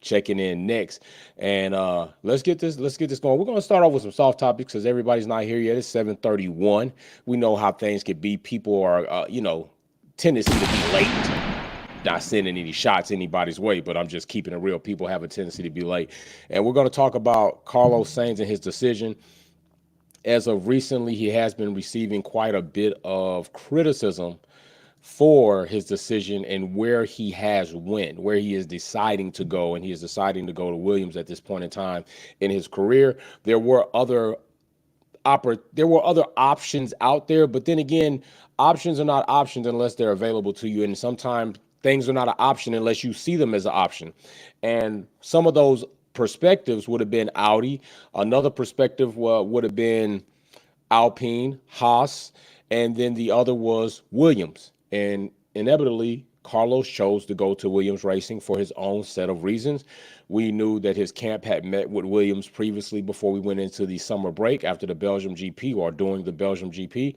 checking in next. And let's get this going. We're gonna start off with some soft topics because everybody's not here yet. It's 7:31. We know how things can be. People are tendency to be late. Not sending any shots anybody's way, but I'm just keeping it real. People have a tendency to be late. And we're going to talk about Carlos Sainz and his decision. As of recently, he has been receiving quite a bit of criticism for his decision and where he has went, where he is deciding to go, and he is deciding to go to Williams at this point in time in his career. There were other options out there, but then again, options are not options unless they're available to you, and sometimes things are not an option unless you see them as an option. And some of those perspectives would have been Audi. Another perspective would have been Alpine, Haas, and then the other was Williams. And inevitably, Carlos chose to go to Williams Racing for his own set of reasons. We knew that his camp had met with Williams previously before we went into the summer break after the Belgium GP or during the Belgium GP.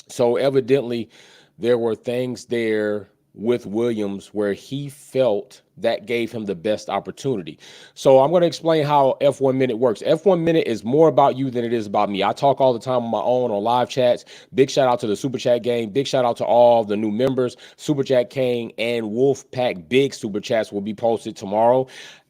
So evidently, there were things there with Williams where he felt that gave him the best opportunity. So I'm going to explain how F1 Minute works. F1 Minute is more about you than it is about me. I talk all the time on my own on live chats. Big shout out to the Super Chat game. Big shout out to all the new members. Super Chat King and Wolfpack Big Super Chats will be posted tomorrow.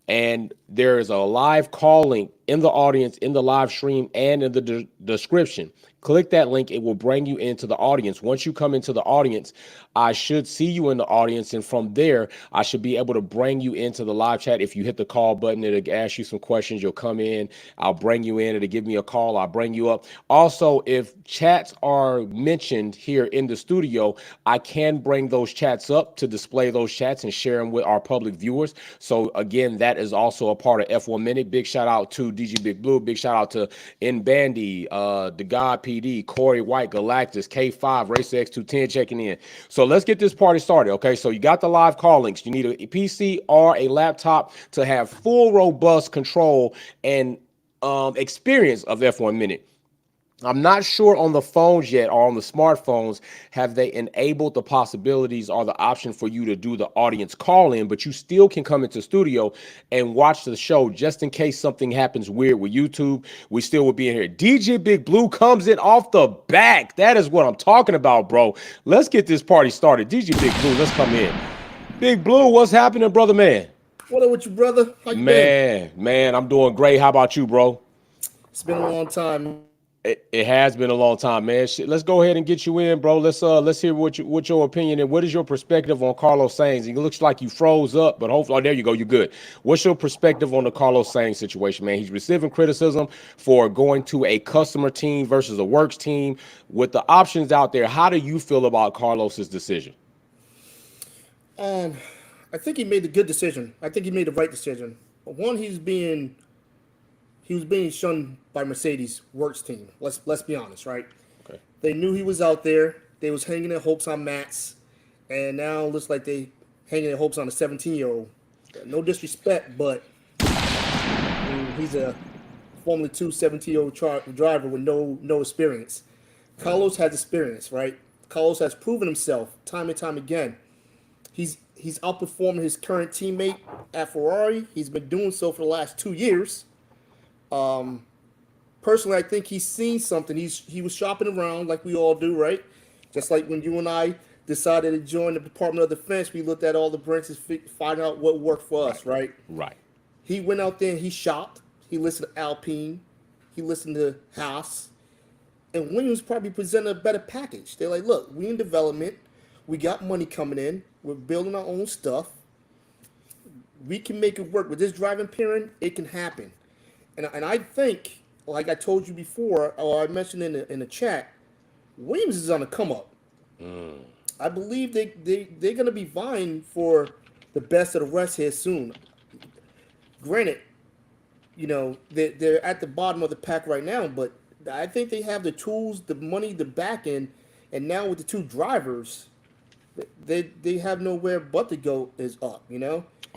And there is a live call link in the audience, in the live stream, and in the description. Click that link. It will bring you into the audience. Once you come into the audience, I should see you in the audience. And from there, I should be able to bring you into the live chat. If you hit the call button, it'll ask you some questions. You'll come in. I'll bring you in. It'll give me a call. I'll bring you up. Also, if chats are mentioned here in the studio, I can bring those chats up to display those chats and share them with our public viewers. So, again, that is also a part of F1 Minute. Big shout out to DG Big Blue. Big shout out to N Bandy, The God PD, Corey White, Galactus, K5, Race X210 checking in. So let's get this party started, okay? So you got the live call links. You need a PC or a laptop to have full, robust control and experience of F1 Minute. I'm not sure on the phones yet or on the smartphones, have they enabled the possibilities or the option for you to do the audience call in, but you still can come into studio and watch the show just in case something happens weird with YouTube. We still will be in here. DJ Big Blue comes in off the back. That is what I'm talking about, bro. Let's get this party started. DJ Big Blue, let's come in. Big Blue, what's happening, brother, man? What up with you, brother? How you been? Man, I'm doing great. How about you, bro? It's been a long time. It has been a long time, man. Let's go ahead and get you in, bro. Let's hear what your opinion and what is your perspective on Carlos Sainz. It looks like you froze up, but hopefully, there you go, you're good. What's your perspective on the Carlos Sainz situation, man? He's receiving criticism for going to a customer team versus a works team. With the options out there, how do you feel about Carlos's decision? I think he made a good decision. I think he made the right decision. But one, he was being shunned by Mercedes works team. Let's be honest, right? Okay. They knew he was out there. They was hanging their hopes on Max, and now it looks like they hanging their hopes on a 17-year-old. No disrespect, but he's a Formula 2 17-year-old driver with no experience. Carlos has experience, right? Carlos has proven himself time and time again. He's outperforming his current teammate at Ferrari. He's been doing so for the last 2 years. Personally, I think he's seen something. He was shopping around like we all do, right? Just like when you and I decided to join the Department of Defense, we looked at all the branches, find out what worked for us, right? Right. He went out there and he shopped. He listened to Alpine. He listened to Haas. And Williams probably presented a better package. They're like, look, we in development. We got money coming in. We're building our own stuff. We can make it work. With this driving pairing, it can happen. And I think, like I told you before, or I mentioned in the chat, Williams is on the come up. I believe they're going to be vying for the best of the rest here soon. Granted, they're at the bottom of the pack right now, but I think they have the tools, the money, the back end, and now with the two drivers, they have nowhere but to go is up,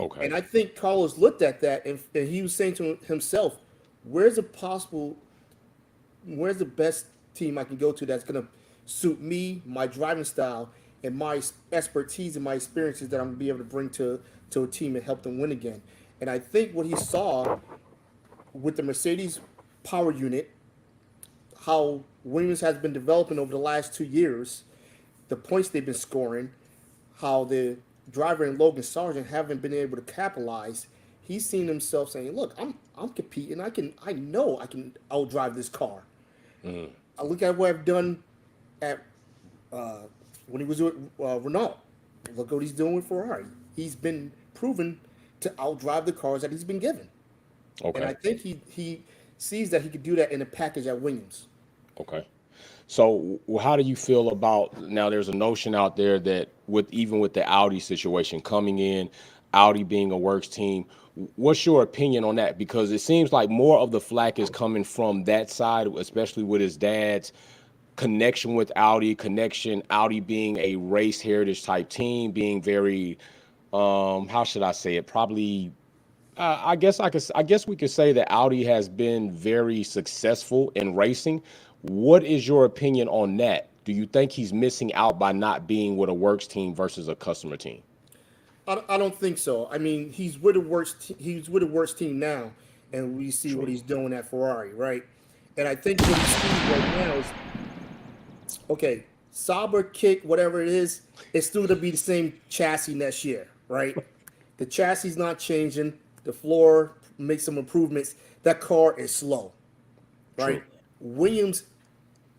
Okay. And I think Carlos looked at that and he was saying to himself, where's the best team I can go to that's going to suit me, my driving style, and my expertise and my experiences that I'm going to be able to bring to a team and help them win again. And I think what he saw with the Mercedes power unit, how Williams has been developing over the last 2 years, the points they've been scoring, how the driver and Logan Sargent haven't been able to capitalize. He's seen himself saying, "Look, I'm competing. I know I can outdrive this car. I look at what I've done at uh, when he was with Renault. Look what he's doing with Ferrari. He's been proven to outdrive the cars that he's been given, and I Okay. think he sees that he could do that in a package at Williams. Okay. So how do you feel about now? There's a notion out there that with even with the Audi situation coming in, Audi being a works team, what's your opinion on that? Because it seems like more of the flack is coming from that side, especially with his dad's connection with Audi, Audi being a race heritage type team, being very, how should I say it? Probably I guess we could say that Audi has been very successful in racing. What is your opinion on that? Do you think he's missing out by not being with a works team versus a customer team? I don't think so. I mean, he's with a worse team now, and we see what True. he's doing at Ferrari, right? And I think what he sees right now is okay. Sauber kick, whatever it is, it's still to be the same chassis next year, right? The chassis is not changing. The floor makes some improvements. That car is slow, True. right? Williams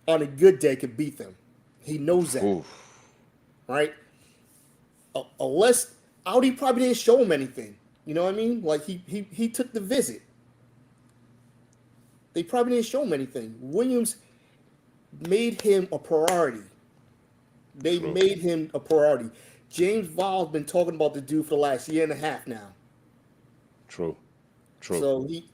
on a good day could beat them. He knows that, Oof. right? Unless Audi probably didn't show him anything. You know what I mean? Like he took the visit. They probably didn't show him anything. Williams made him a priority. They True. made him a priority. James Vowell's been talking about the dude for the last year and a half now. True. True. So he,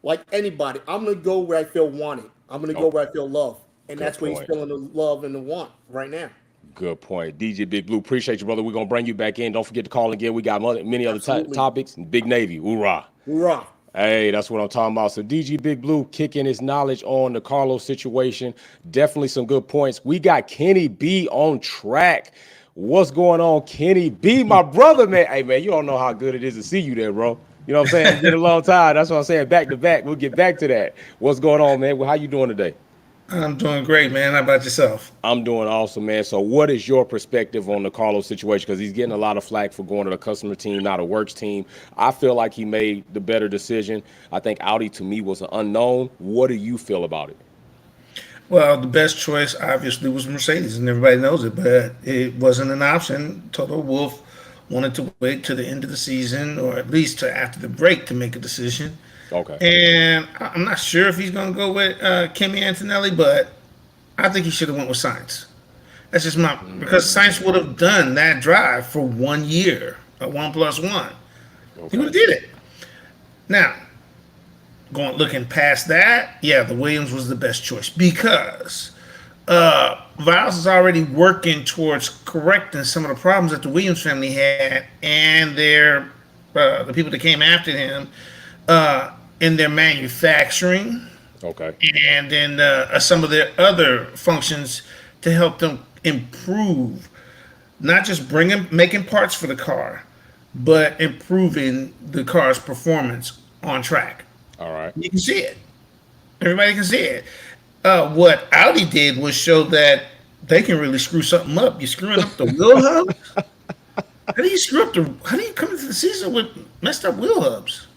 like anybody, I'm gonna go where I feel wanted. I'm gonna go Okay. where I feel loved, and Good that's where he's point. feeling the love and the want right now. Good point. DJ Big Blue, appreciate you, brother. We're gonna bring you back in. Don't forget to call again. We got many other Absolutely, topics. Big Navy, hoorah! hoorah! Hey, that's what I'm talking about. So DG Big Blue kicking his knowledge on the Carlos situation. Definitely some good points. We got Kenny B on track. What's going on, Kenny B, my brother, man? Hey, man, you don't know how good it is to see you there, bro. You know what I'm saying? It's been a long time. That's what I'm saying. Back to back. We'll get back to that. What's going on, man? Well, how you doing today? I'm doing great, man. How about yourself? I'm doing awesome, man. So, what is your perspective on the Carlos situation? Because he's getting a lot of flack for going to the customer team, not a works team. I feel like he made the better decision. I think Audi, to me, was an unknown. What do you feel about it? Well, the best choice obviously was Mercedes, and everybody knows it, but it wasn't an option. Toto Wolff wanted to wait to the end of the season, or at least to after the break, to make a decision. Okay. And I'm not sure if he's going to go with Kimi Antonelli, but I think he should have went with Sainz. That's just my because Sainz would have done that drive for 1 year, a 1+1. He would Okay. have did it. Now, going looking past that, yeah, the Williams was the best choice because Viles is already working towards correcting some of the problems that the Williams family had, and their the people that came after him in their manufacturing Okay. and in some of their other functions to help them improve, not just making parts for the car, but improving the car's performance on track. All right. You can see it. Everybody can see it. What Audi did was show that they can really screw something up. You're screwing up the wheel hubs. How do you screw up the? How do you come into the season with messed up wheel hubs?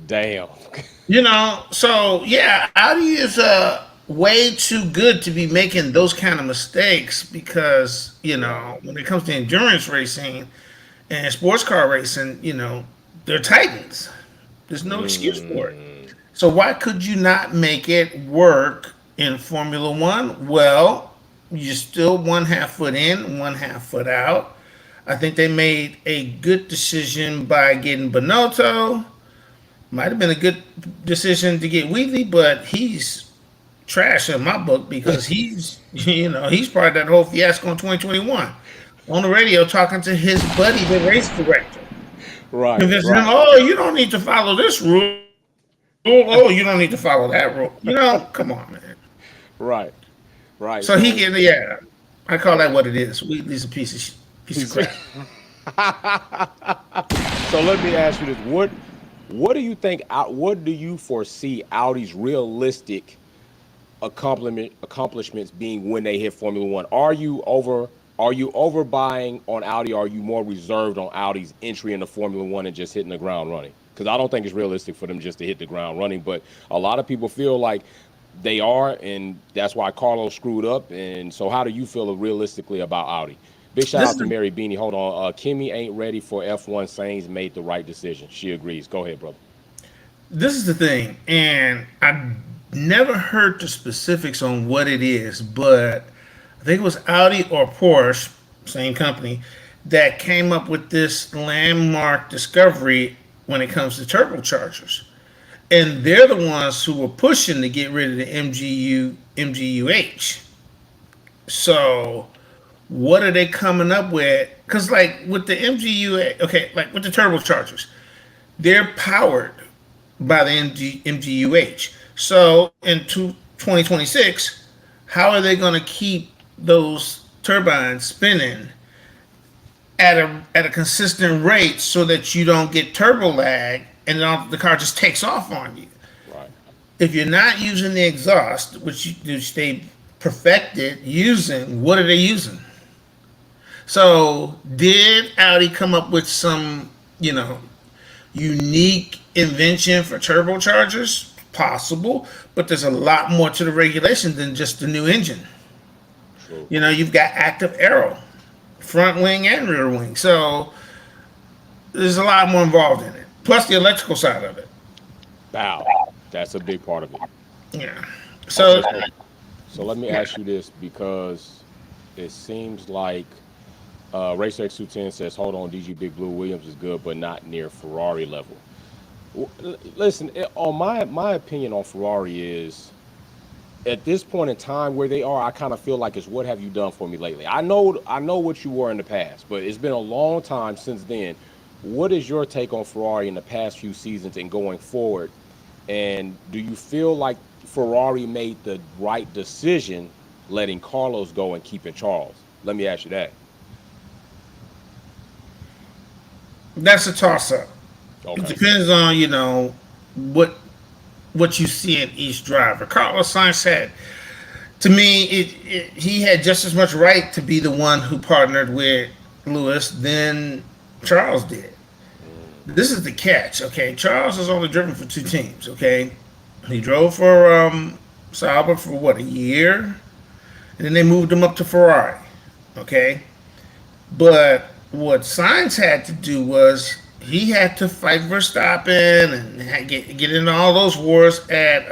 Damn. So yeah, Audi is way too good to be making those kind of mistakes because when it comes to endurance racing and sports car racing, they're titans. There's no excuse for it. So why could you not make it work in Formula One? Well, you're still 1/2 foot in, 1/2 foot out. I think they made a good decision by getting Bonotto. Might have been a good decision to get Wheatley, but he's trash in my book because he's part of that whole fiasco in 2021 on the radio talking to his buddy, the race director. Right. Convincing him, Right. oh, you don't need to follow this rule. Oh, you don't need to follow that rule. Come on, man. Right. Right. So he can, yeah. I call that what it is. Wheatley's a piece of crap. So let me ask you this: what do you think? What do you foresee Audi's realistic accomplishments being when they hit Formula One? Are you overbuying on Audi? Or are you more reserved on Audi's entry into Formula One and just hitting the ground running? Because I don't think it's realistic for them just to hit the ground running. But a lot of people feel like they are, and that's why Carlos screwed up. And so, how do you feel realistically about Audi? Big shout This out is to the, Mary Beanie. Hold on, Kimmy ain't ready for F1. Sainz made the right decision. She agrees. Go ahead, brother. this is the thing, and I never heard the specifics on what it is, but I think it was Audi or Porsche, same company, that came up with this landmark discovery when it comes to turbochargers. And they're the ones who were pushing to get rid of the MGUH. So, what are they coming up with? Because, like, with the MGUH, okay, like with the turbochargers, they're powered by the MGUH. So, in 2026, how are they going to keep those turbines spinning at a consistent rate so that you don't get turbo lag and then the car just takes off on you? Right. If you're not using the exhaust, which they perfected using, what are they using? So did Audi come up with some, unique invention for turbochargers? Possible, but there's a lot more to the regulation than just the new engine. True. You've got active aero, front wing and rear wing. So there's a lot more involved in it. Plus the electrical side of it. Bow. That's a big part of it. Yeah. Okay, So so let me ask you this because it seems like RacerX210 says, hold on, DG Big Blue Williams is good, but not near Ferrari level. Listen, on my opinion on Ferrari is at this point in time where they are, I kind of feel like it's what have you done for me lately? I know what you were in the past, but it's been a long time since then. What is your take on Ferrari in the past few seasons and going forward? And do you feel like Ferrari made the right decision letting Carlos go and keeping Charles? Let me ask you that. that's a toss up. It Okay. depends on, what you see in each driver. Carlos Sainz had, to me, he had just as much right to be the one who partnered with Lewis than Charles did. This is the catch, okay? Charles has only driven for two teams, okay? He drove for Sauber for what, a year? And then they moved him up to Ferrari, okay? But what Sainz had to do was he had to fight Verstappen and get into all those wars at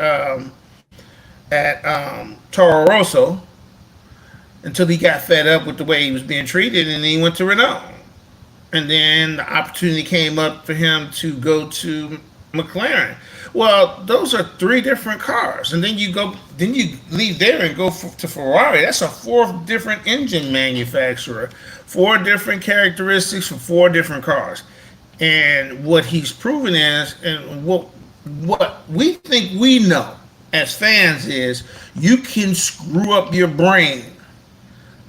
Toro Rosso until he got fed up with the way he was being treated, and then he went to Renault. And then the opportunity came up for him to go to McLaren. Well, those are three different cars, and then you leave there and go to Ferrari. That's a fourth different engine manufacturer, four different characteristics for four different cars. And what he's proven is, and what we think we know as fans is, you can screw up your brain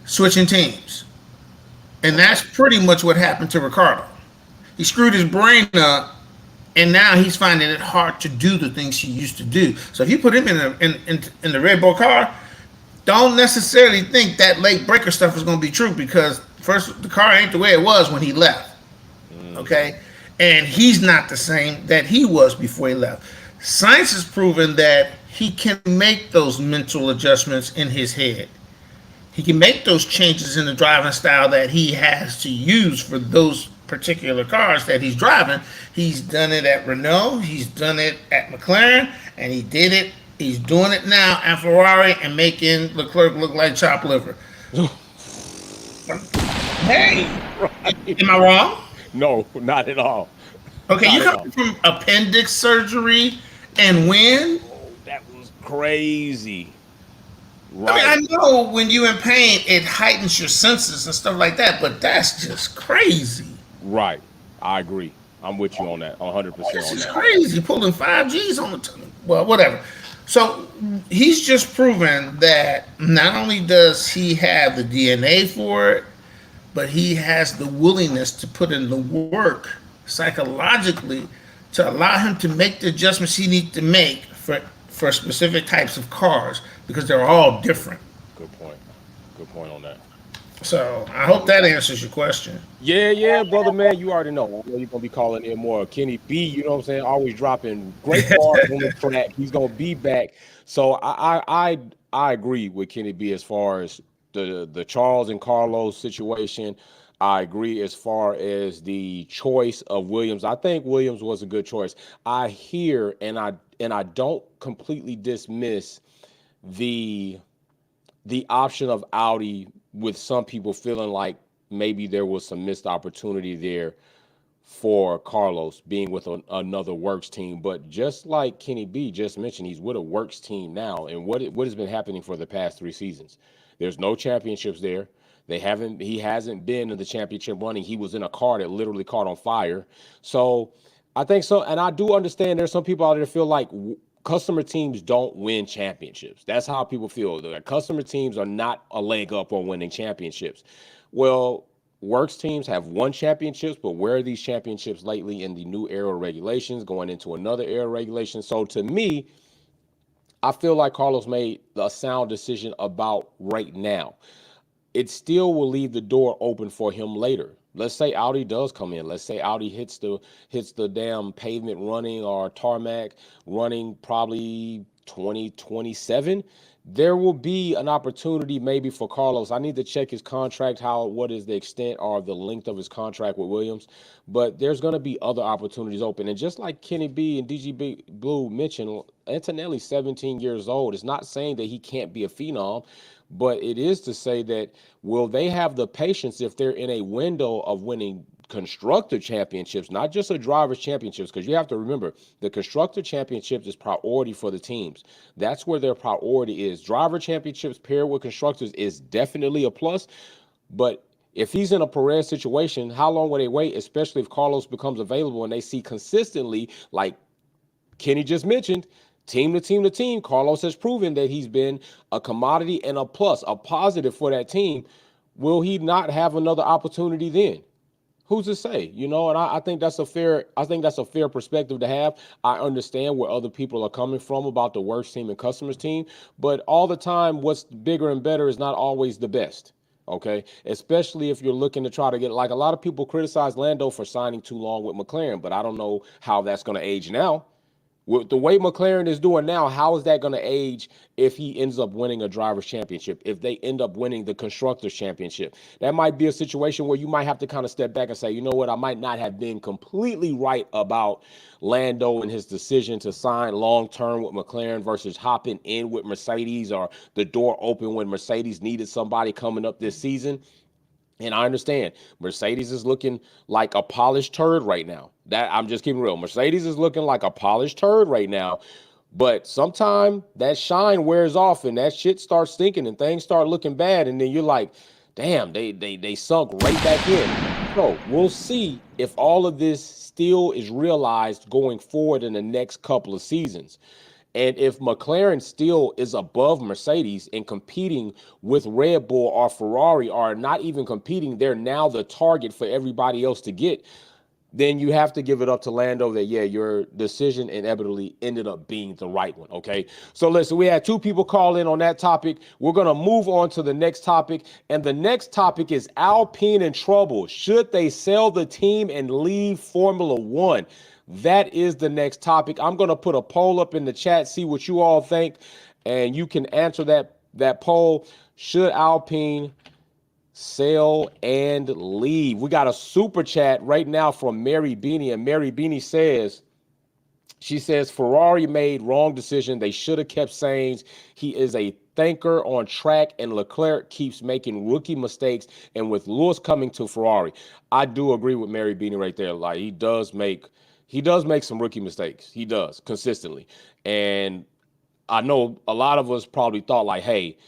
switching teams. And that's pretty much what happened to Ricardo. He screwed his brain up, and now he's finding it hard to do the things he used to do. So if you put him in the Red Bull car, don't necessarily think that late breaker stuff is going to be true, because first, the car ain't the way it was when he left. Okay? And he's not the same that he was before he left. Science has proven that he can make those mental adjustments in his head. He can make those changes in the driving style that he has to use for those particular cars that he's driving. He's done it at Renault, he's done it at McLaren, and he's doing it now at Ferrari and making Leclerc look like chopped liver. Hey, am I wrong? No, not at all. Okay, Not you at all. come from appendix surgery and win. That was crazy. I mean, Right. I know when you're in pain, it heightens your senses and stuff like that, but that's just crazy. Right. I agree. I'm with you on that. 100% This on is that. crazy. Pulling 5Gs on the well, whatever. So he's just proven that not only does he have the DNA for it, but he has the willingness to put in the work psychologically to allow him to make the adjustments he needs to make for specific types of cars because they're all different. Good point. Good point on that. So I hope that answers your question. Yeah, brother, man. You already know. I know you're gonna be calling in more. Kenny B, you know what I'm saying? Always dropping great bars on the track. He's gonna be back. So I agree with Kenny B as far as the Charles and Carlos situation. I agree as far as the choice of Williams. I think Williams was a good choice. I hear and I don't completely dismiss the option of Audi, with some people feeling like maybe there was some missed opportunity there for Carlos being with another works team. But just like Kenny B just mentioned, he's with a works team now. And what has been happening for the past 3 seasons? There's no championships there. He hasn't been in the championship running. He was in a car that literally caught on fire. So I think so. And I do understand there's some people out there that feel like customer teams don't win championships. That's how people feel. The customer teams are not a leg up on winning championships. Well, works teams have won championships, but where are these championships lately in the new era regulations, going into another era regulation? So to me, I feel like Carlos made a sound decision about right now. It still will leave the door open for him later. Let's say Audi does come in. Let's say Audi hits the damn pavement running or tarmac running probably 2027. There will be an opportunity maybe for Carlos. I need to check his contract, what is the extent or the length of his contract with Williams. But there's going to be other opportunities open. And just like Kenny B and DGB Blue mentioned, Antonelli's 17 years old. It's not saying that he can't be a phenom, but it is to say that will they have the patience if they're in a window of winning constructor championships, not just a driver's championships, because you have to remember the constructor championships is priority for the teams. That's where their priority is. Driver championships paired with constructors is definitely a plus, but if he's in a Perez situation, how long will they wait, especially if Carlos becomes available and they see consistently, like Kenny just mentioned, team to team to team, Carlos has proven that he's been a commodity and a plus, a positive for that team. Will he not have another opportunity then? Who's to say? And I think that's a fair perspective to have. I understand where other people are coming from about the works team and customers team, but all the time, what's bigger and better is not always the best. Okay, especially if you're looking to try to get, like, a lot of people criticize Lando for signing too long with McLaren, but I don't know how that's going to age now. With the way McLaren is doing now, how is that going to age if he ends up winning a driver's championship, if they end up winning the constructors championship? That might be a situation where you might have to kind of step back and say, you know what, I might not have been completely right about Lando and his decision to sign long-term with McLaren versus hopping in with Mercedes, or the door open when Mercedes needed somebody coming up this season. And I understand Mercedes is looking like a polished turd right now. That, I'm just keeping real. Mercedes is looking like a polished turd right now. But sometime that shine wears off and that shit starts stinking and things start looking bad. And then you're like, damn, they sunk right back in. So we'll see if all of this still is realized going forward in the next couple of seasons. And if McLaren still is above Mercedes and competing with Red Bull or Ferrari, or not even competing, they're now the target for everybody else to get, then you have to give it up to Lando that, yeah, your decision inevitably ended up being the right one, okay? So listen, we had 2 people call in on that topic. We're going to move on to the next topic, and the next topic is Alpine in trouble. Should they sell the team and leave Formula One? That is the next topic. I'm going to put a poll up in the chat, see what you all think, and you can answer that poll. Should Alpine sell and leave? We got a super chat right now from Mary Beanie, and Mary Beanie says, Ferrari made wrong decision. They should have kept Sainz. He is a thinker on track, and Leclerc keeps making rookie mistakes. And with Lewis coming to Ferrari, I do agree with Mary Beanie right there. Like, he does make some rookie mistakes. He does consistently. And I know a lot of us probably thought, like, hey,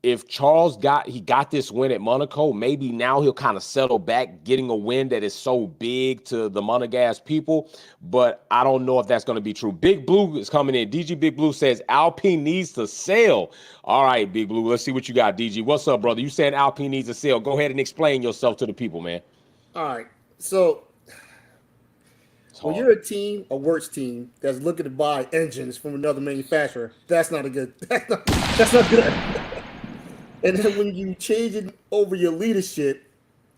if Charles got this win at Monaco, maybe now he'll kind of settle back, getting a win that is so big to the Monegasque people. But I don't know if that's going to be true. Big Blue is coming in. DG Big Blue says Alpine needs to sell. All right, Big Blue, let's see what you got, DG. What's up, brother? You saying Alpine needs to sell? Go ahead and explain yourself to the people, man. All right. So when you're a team, a works team that's looking to buy engines from another manufacturer, that's not a good. That's not good. And then when you change it over your leadership,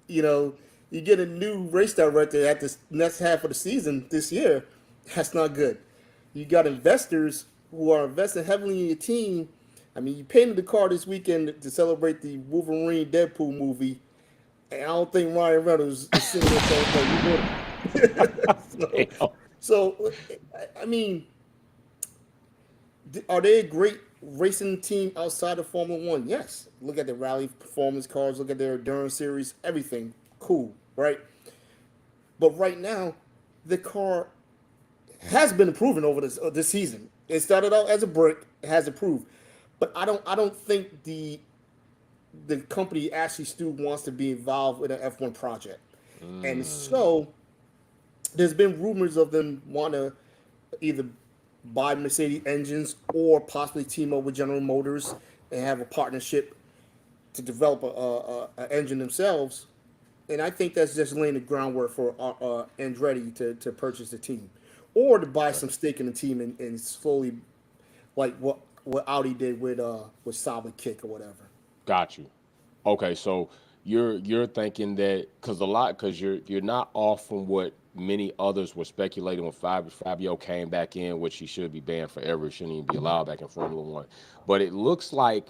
you get a new race director at the next half of the season this year. That's not good. You got investors who are investing heavily in your team. I mean, you painted the car this weekend to celebrate the Wolverine Deadpool movie, and I don't think Ryan Reynolds is sitting there saying, so, I mean, are they a great racing team outside of Formula One? Yes. Look at the rally performance cars, look at their endurance series, everything. Cool, right? But right now, the car has been improving over this season. It started out as a brick, it has improved. But I don't think the company actually still wants to be involved with an F1 project. And so there's been rumors of them want to either buy Mercedes engines or possibly team up with General Motors and have a partnership to develop an engine themselves. And I think that's just laying the groundwork for Andretti to purchase the team or to buy some stake in the team and slowly, like what Audi did with Solid Kick or whatever. Got you. Okay, so you're thinking that because you're not off from what many others were speculating when Fabio came back in, which he should be banned forever. He shouldn't even be allowed back in Formula One. But it looks like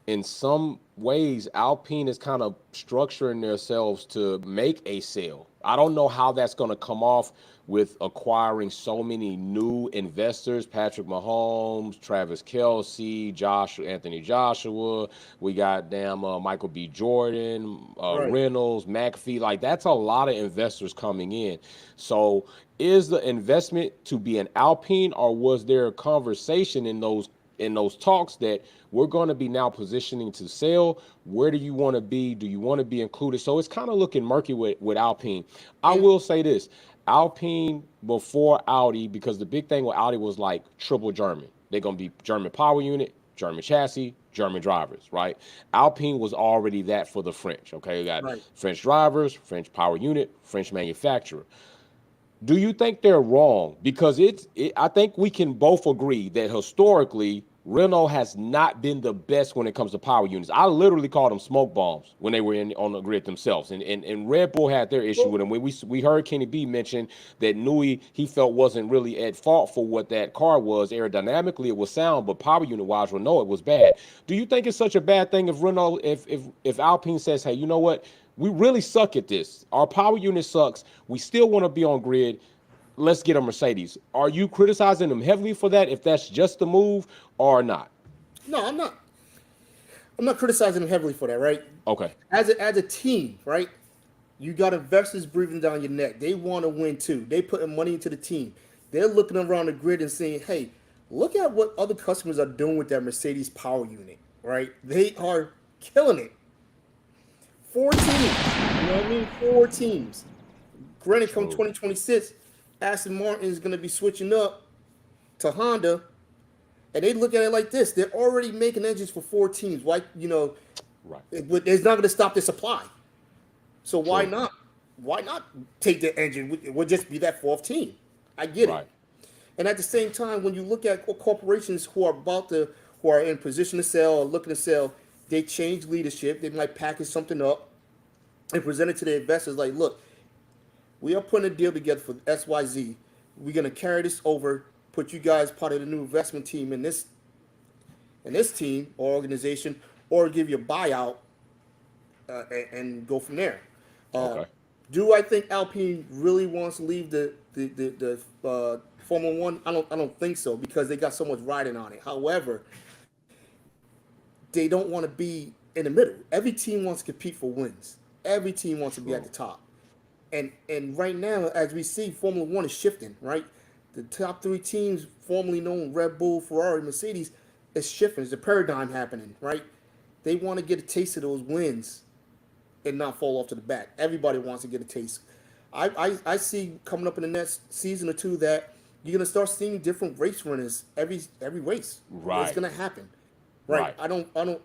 in some ways Alpine is kind of structuring themselves to make a sale. I don't know how that's going to come off with acquiring so many new investors: Patrick Mahomes, Travis Kelce, Anthony Joshua. We got Michael B. Jordan, Right. Reynolds, McAfee. Like, that's a lot of investors coming in. So is the investment to be an Alpine, or was there a conversation in those talks that we're going to be now positioning to sell? Where do you want to be? Do you want to be included? So it's kind of looking murky with Alpine. I will say this: Alpine before Audi, because the big thing with Audi was like triple German. They're going to be German power unit, German chassis, German drivers, right? Alpine was already that for the French, okay? You got Right. French drivers, French power unit, French manufacturer. Do you think they're wrong? Because I think we can both agree that historically, Renault has not been the best when it comes to power units. I literally called them smoke bombs when they were on the grid themselves. And Red Bull had their issue with them. When we heard Kenny B mention that Newey, he felt wasn't really at fault for what that car was. Aerodynamically, it was sound, but power unit-wise, Renault, it was bad. Do you think it's such a bad thing if Renault, if Alpine says, hey, you know what? We really suck at this. Our power unit sucks. We still want to be on grid. Let's get a Mercedes. Are you criticizing them heavily for that, if that's just the move or not? No, I'm not. I'm not criticizing them heavily for that, right? Okay. As a team, right? You got investors breathing down your neck. They want to win too. They putting money into the team. They're looking around the grid and saying, "Hey, look at what other customers are doing with their Mercedes power unit." Right? They are killing it. 4 teams. You know what I mean? 4 teams. Granted, come 2026, Aston Martin is going to be switching up to Honda, and they look at it like this: they're already making engines for 4 teams. Why, Right. it's not going to stop their supply. So why not? Why not take the engine? It would just be that 4th team. I get Right. it. And at the same time, when you look at corporations who are in position to sell or looking to sell, they change leadership. They might package something up and present it to their investors like, look, we are putting a deal together for XYZ. We're going to carry this over, put you guys part of the new investment team in this team or organization, or give you a buyout and go from there. Okay. Do I think Alpine really wants to leave the Formula One? I don't think so, because they got so much riding on it. However, they don't want to be in the middle. Every team wants to compete for wins. Every team wants to be at the top. And right now, as we see, Formula One is shifting, right? The top 3 teams, formerly known Red Bull, Ferrari, Mercedes, is shifting. There's a paradigm happening, right? They want to get a taste of those wins and not fall off to the back. Everybody wants to get a taste. I see coming up in the next season or two that you're gonna start seeing different race runners every race. Right. It's gonna happen. Right. I don't.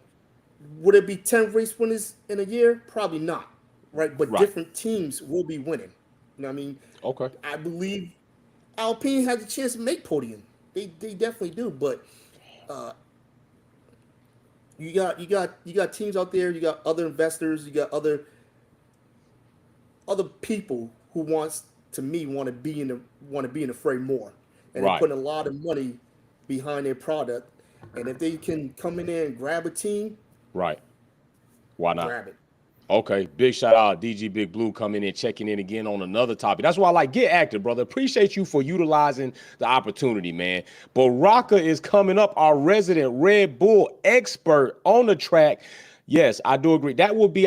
Would it be 10 race winners in a year? Probably not. Right. But different teams will be winning. You know what I mean? Okay. I believe Alpine has a chance to make podium. They definitely do. But you got teams out there. You got other investors. You got other people who want to be in the fray more, and they're putting a lot of money behind their product. And if they can come in there and grab a team, right? Why not? Grab it. Okay, big shout out DG Big Blue coming in, checking in again on another topic. That's why I like get active, brother. Appreciate you for utilizing the opportunity, man. Baraka is coming up, our resident Red Bull expert on the track. Yes, I do agree.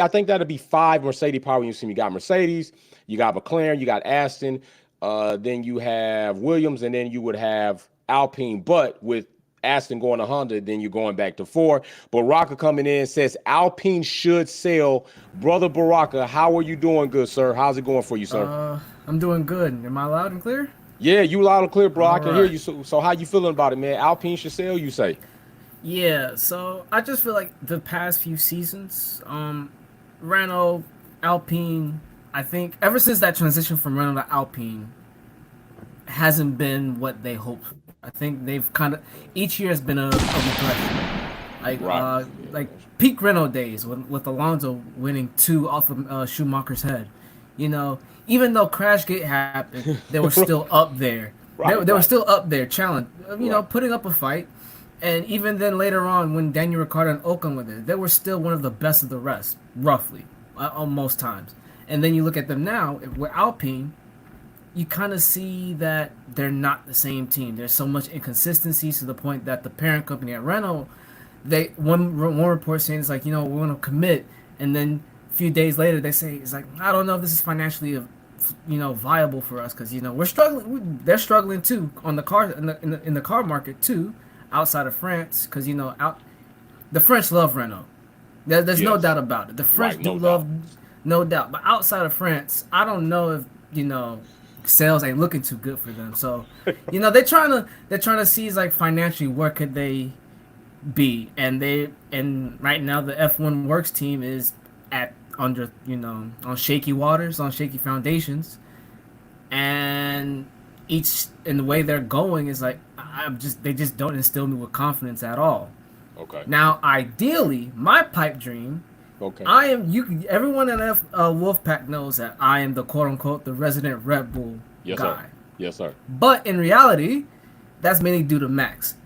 I think that'll be 5 Mercedes power units. You got Mercedes, you got McLaren, you got Aston, then you have Williams, and then you would have Alpine. But with Aston going to Honda, then you're going back to 4. Baraka coming in says Alpine should sell. Brother Baraka, how are you doing, good sir? How's it going for you, sir? I'm doing good. Am I loud and clear? Yeah, you loud and clear, bro. All I can hear you. So how you feeling about it, man? Alpine should sell, you say? Yeah, so I just feel like the past few seasons, Renault, Alpine, I think ever since that transition from Renault to Alpine hasn't been what they hoped. I think they've kind of each year has been a regression. Like peak Renault days with Alonso winning 2 off of Schumacher's head. You know, even though Crashgate happened, they were still up there. They were still up there, challenge. You know, putting up a fight. And even then later on, when Daniel Ricciardo and Ocon were there, they were still one of the best of the rest, roughly, on most times. And then you look at them now, with Alpine, you kind of see that they're not the same team. There's so much inconsistency to the point that the parent company at Renault, one report saying it's like, you know, we're going to commit. And then a few days later, they say, it's like, I don't know if this is financially, viable for us because, we're struggling. They're struggling too on the car in the car market too. Outside of France, because the French love Renault. There's no doubt about it. The French love, no doubt. But outside of France, I don't know if sales ain't looking too good for them. So, they're trying to see like financially where could they be, and right now the F1 Works team is under on shaky waters, on shaky foundations, and the way they're going is like they just don't instill me with confidence at all. Okay. Now, ideally, my pipe dream. Okay. Everyone in Wolfpack knows that I am the quote unquote the resident Red Bull guy. Sir. Yes, sir. But in reality, that's mainly due to Max.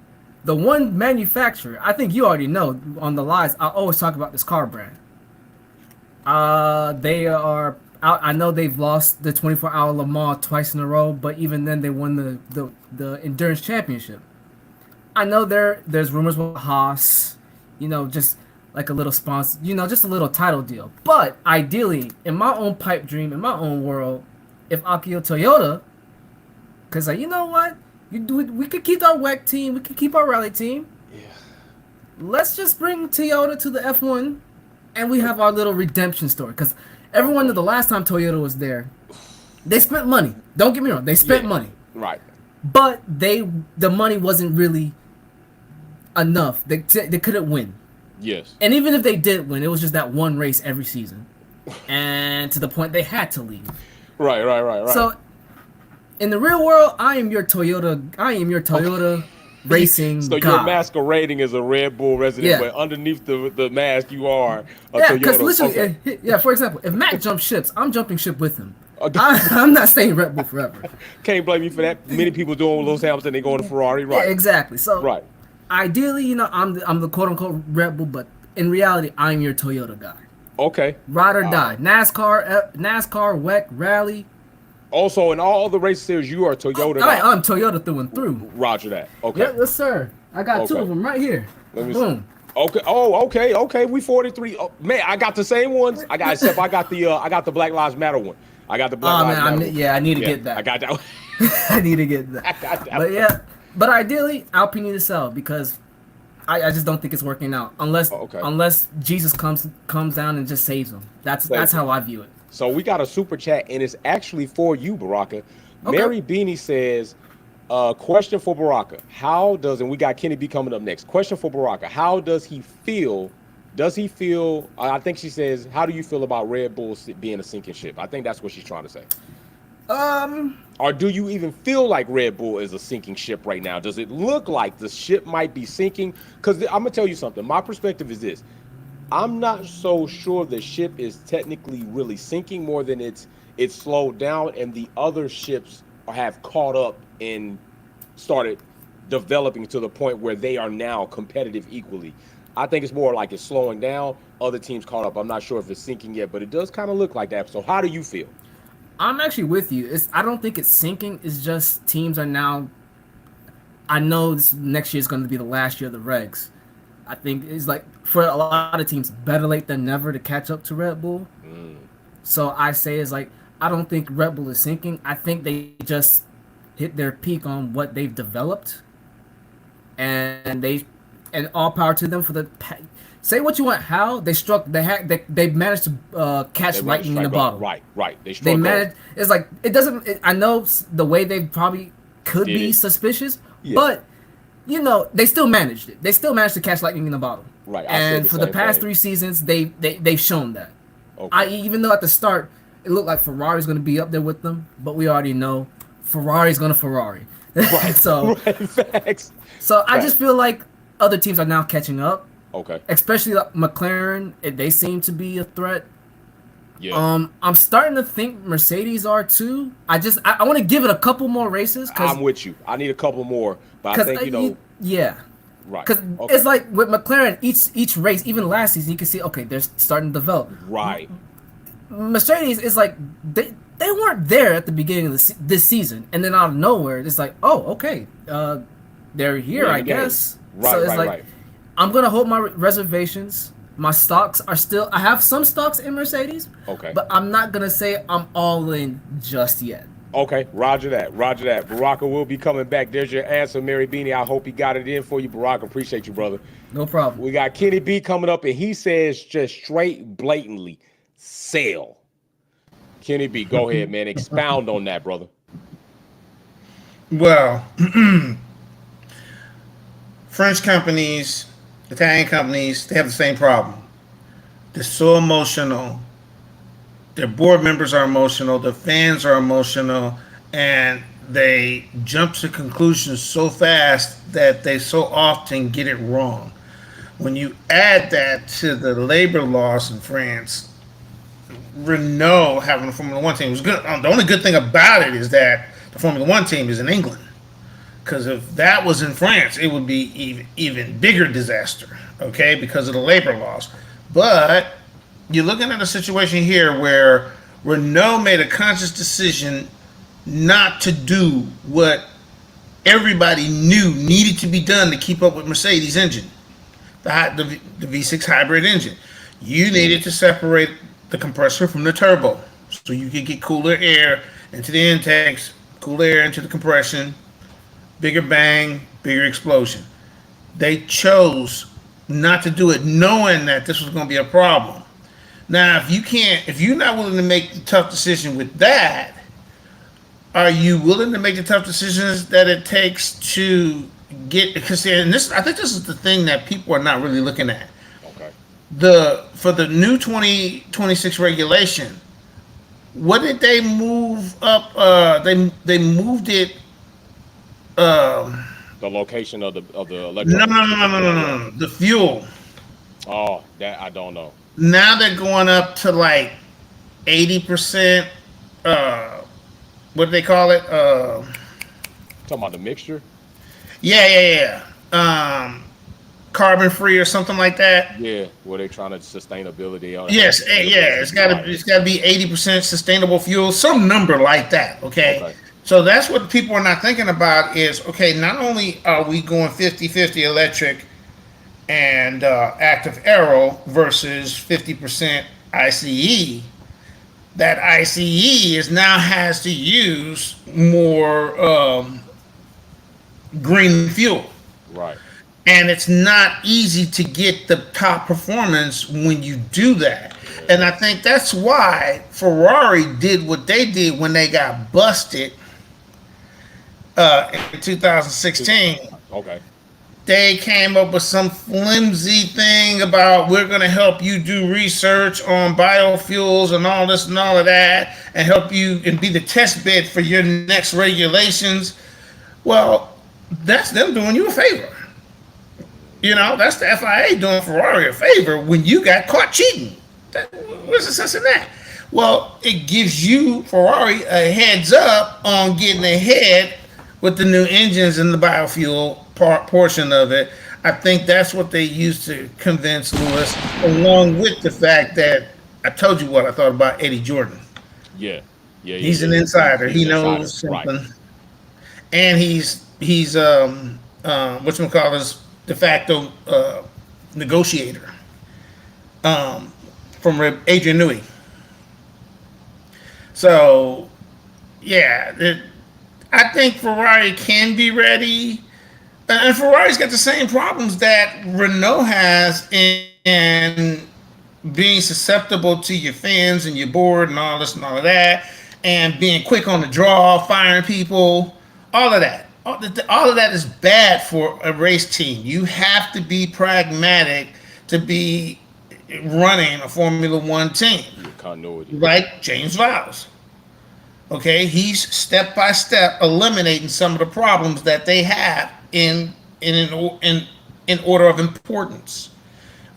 The one manufacturer, I think you already know on the lies, I always talk about this car brand. They are out. I know they've lost the 24-hour Le Mans twice in a row, but even then they won the endurance championship. I know there's rumors with Haas, just like a little sponsor, just a little title deal. But ideally, in my own pipe dream, in my own world, if Akio Toyota, because you know what, we could keep our WEC team, we could keep our rally team. Yeah. Let's just bring Toyota to the F1, and we have our little redemption story. Because everyone knew the last time Toyota was there, they spent money. Don't get me wrong, they spent money. Right. But the money wasn't really enough. They couldn't win. Yes. And even if they did win, it was just that one race every season. And to the point they had to leave. Right. So in the real world, I am your Toyota racing so god. You're masquerading as a Red Bull resident, but underneath the mask you are a Toyota. Because literally, for example, if Mac jumps ships, I'm jumping ship with him. I'm not staying Red Bull forever. Can't blame you for that. Many people doing with Lewis Hamilton, they going to Ferrari, right? Yeah, exactly. So right. Ideally, I'm the quote unquote Red Bull, but in reality, I'm your Toyota guy. Okay. Ride or die. NASCAR, WEC, Rally. Also, in all the race series, you are Toyota. I'm Toyota through and through. Roger that. Okay. Yes, sir. I got 2 of them right here. Boom. Okay. Oh, okay. We 43. Oh, man, I got the same ones. I got the Black Lives Matter one. I got the Black Lives Matter one. I need to get that. I got that one. I need to get that. I got that but one. But ideally, Alpine need to sell because I just don't think it's working out unless Jesus comes down and just saves them. That's how I view it. So we got a super chat, and it's actually for you, Baraka. Okay. Mary Beanie says, question for Baraka. And we got Kenny B coming up next. Question for Baraka. How does he feel? I think she says, how do you feel about Red Bull being a sinking ship? I think that's what she's trying to say. Or do you even feel like Red Bull is a sinking ship right now? Does it look like the ship might be sinking? Because I'm gonna tell you something. My perspective is this: I'm not so sure the ship is technically really sinking, more than it's slowed down, and the other ships have caught up and started developing to the point where they are now competitive equally. I think it's more like it's slowing down. Other teams caught up. I'm not sure if it's sinking yet, but it does kind of look like that. So how do you feel? I'm actually with you. I don't think it's sinking. It's just teams are now. I know this next year is going to be the last year of the regs. I think it's like for a lot of teams, better late than never to catch up to Red Bull. So I say it's like I don't think Red Bull is sinking. I think they just hit their peak on what they've developed, and all power to them for the. Say what you want. How they struck, they managed to catch lightning in the bottle. Right. They struck. They managed. It's like it doesn't. I know the way they probably could be suspicious, but they still managed it. They still managed to catch lightning in the bottle. Right. And for the past 3 seasons, they've shown that. Okay. Even though at the start it looked like Ferrari's going to be up there with them, but we already know Ferrari's going to Ferrari. Right. Facts. So I just feel like other teams are now catching up. Okay. Especially like McLaren, they seem to be a threat. Yeah. I'm starting to think Mercedes are too. I want to give it a couple more races. I'm with you. I need a couple more, but I think yeah. Right. Because it's like with McLaren, each race, even last season, you can see they're starting to develop. Right. Mercedes is like they weren't there at the beginning of this season, and then out of nowhere, it's like they're here, I guess. Right. So it's right. I'm gonna hold my reservations. My stocks are still. I have some stocks in Mercedes. Okay. But I'm not gonna say I'm all in just yet. Okay. Roger that. Baraka will be coming back. There's your answer, Mary Beanie. I hope he got it in for you, Baraka. Appreciate you, brother. No problem. We got Kenny B coming up, and he says just straight, blatantly, sell. Kenny B, go ahead, man. Expound on that, brother. Well, French companies, Italian companies, they have the same problem. They're so emotional. Their board members are emotional. The fans are emotional. And they jump to conclusions so fast that they so often get it wrong. When you add that to the labor laws in France, Renault having a Formula One team was good. The only good thing about it is that the Formula One team is in England. Because if that was in France, it would be even bigger disaster, okay, because of the labor laws. But you're looking at a situation here where Renault made a conscious decision not to do what everybody knew needed to be done to keep up with Mercedes' engine, the V6 hybrid engine. You needed to separate the compressor from the turbo so you could get cooler air into the intakes, cooler air into the compression, bigger bang, bigger explosion. They chose not to do it knowing that this was going to be a problem. Now, if you're not willing to make the tough decision with that, are you willing to make the tough decisions that it takes to get, because I think this is the thing that people are not really looking at. Okay. For the new 2026 regulation, what did they move up? They moved it. The location of the electric. No. The fuel. Oh, that I don't know. Now they're going up to like 80%. What do they call it? Talking about the mixture. Yeah. Carbon free or something like that. Yeah, where they trying to sustainability. Yes, it's got to be 80% sustainable fuel, some number like that. Okay. So that's what people are not thinking about is, okay, not only are we going 50-50 electric and active aero versus 50% ICE, that ICE has to use more green fuel. Right. And it's not easy to get the top performance when you do that. And I think that's why Ferrari did what they did when they got busted in 2016. Okay. They came up with some flimsy thing about we're going to help you do research on biofuels and all this and all of that and help you and be the test bed for your next regulations. Well, that's them doing you a favor. You know, that's the FIA doing Ferrari a favor when you got caught cheating. What's the sense in that? Well, it gives you, Ferrari, a heads up on getting ahead with the new engines and the biofuel portion of it. I think that's what they used to convince Lewis, along with the fact that I told you what I thought about Eddie Jordan. Yeah. He's an insider. He knows something. Right. And he's whatchamacallit, de facto negotiator from Adrian Newey. So, yeah, I think Ferrari can be ready. And Ferrari's got the same problems that Renault has in being susceptible to your fans and your board and all this and all of that, and being quick on the draw, firing people, all of that. All of that is bad for a race team. You have to be pragmatic to be running a Formula One team. Continuity. Like James Vowles. Okay, he's step by step eliminating some of the problems that they have in order of importance.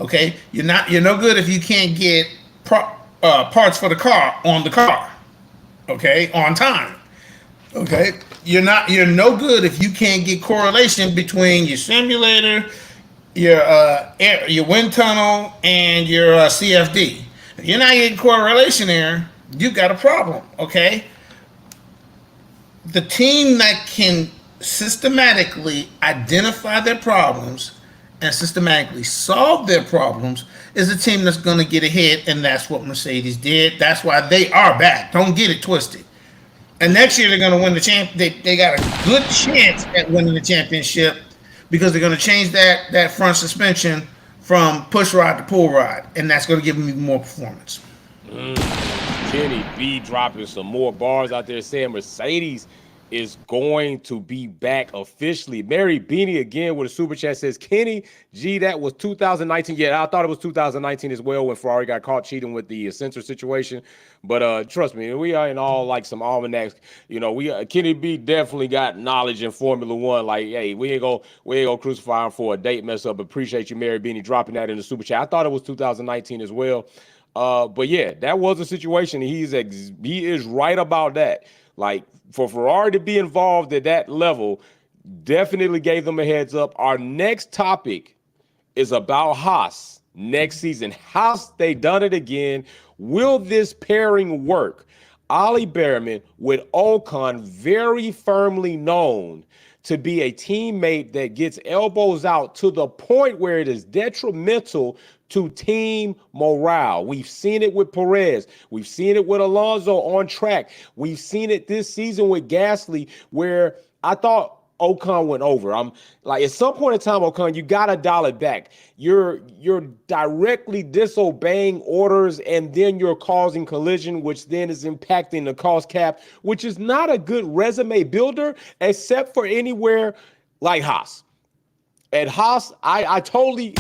Okay, you're no good if you can't get parts for the car on the car. Okay, on time. Okay, you're no good if you can't get correlation between your simulator, your wind tunnel, and your CFD. If you're not getting correlation there, you've got a problem. Okay, the team that can systematically identify their problems and systematically solve their problems is a team that's going to get ahead, and that's what Mercedes did. That's why they are back. Don't get it twisted. And next year they're going to win the champ. They got a good chance at winning the championship because they're going to change that front suspension from push rod to pull rod, and that's going to give them even more performance. Kenny B dropping some more bars out there saying Mercedes is going to be back officially. Mary Beanie again with a super chat says, Kenny, G, that was 2019. Yeah, I thought it was 2019 as well when Ferrari got caught cheating with the sensor situation. But trust me, we are in all like some almanacs. You know, Kenny B definitely got knowledge in Formula One. Like, hey, we ain't gonna crucify him for a date mess up. Appreciate you, Mary Beanie, dropping that in the super chat. I thought it was 2019 as well. But yeah, that was a situation. He is right about that. Like, for Ferrari to be involved at that level definitely gave them a heads up. Our next topic is about Haas next season. Haas, they done it again. Will this pairing work? Ollie Bearman with Ocon, very firmly known to be a teammate that gets elbows out to the point where it is detrimental to team morale. We've seen it with Perez. We've seen it with Alonso on track. We've seen it this season with Gasly, where I thought Ocon went over. I'm like, at some point in time, Ocon, you gotta dial it back. You're directly disobeying orders, and then you're causing collision, which then is impacting the cost cap, which is not a good resume builder, except for anywhere like Haas. At Haas, I totally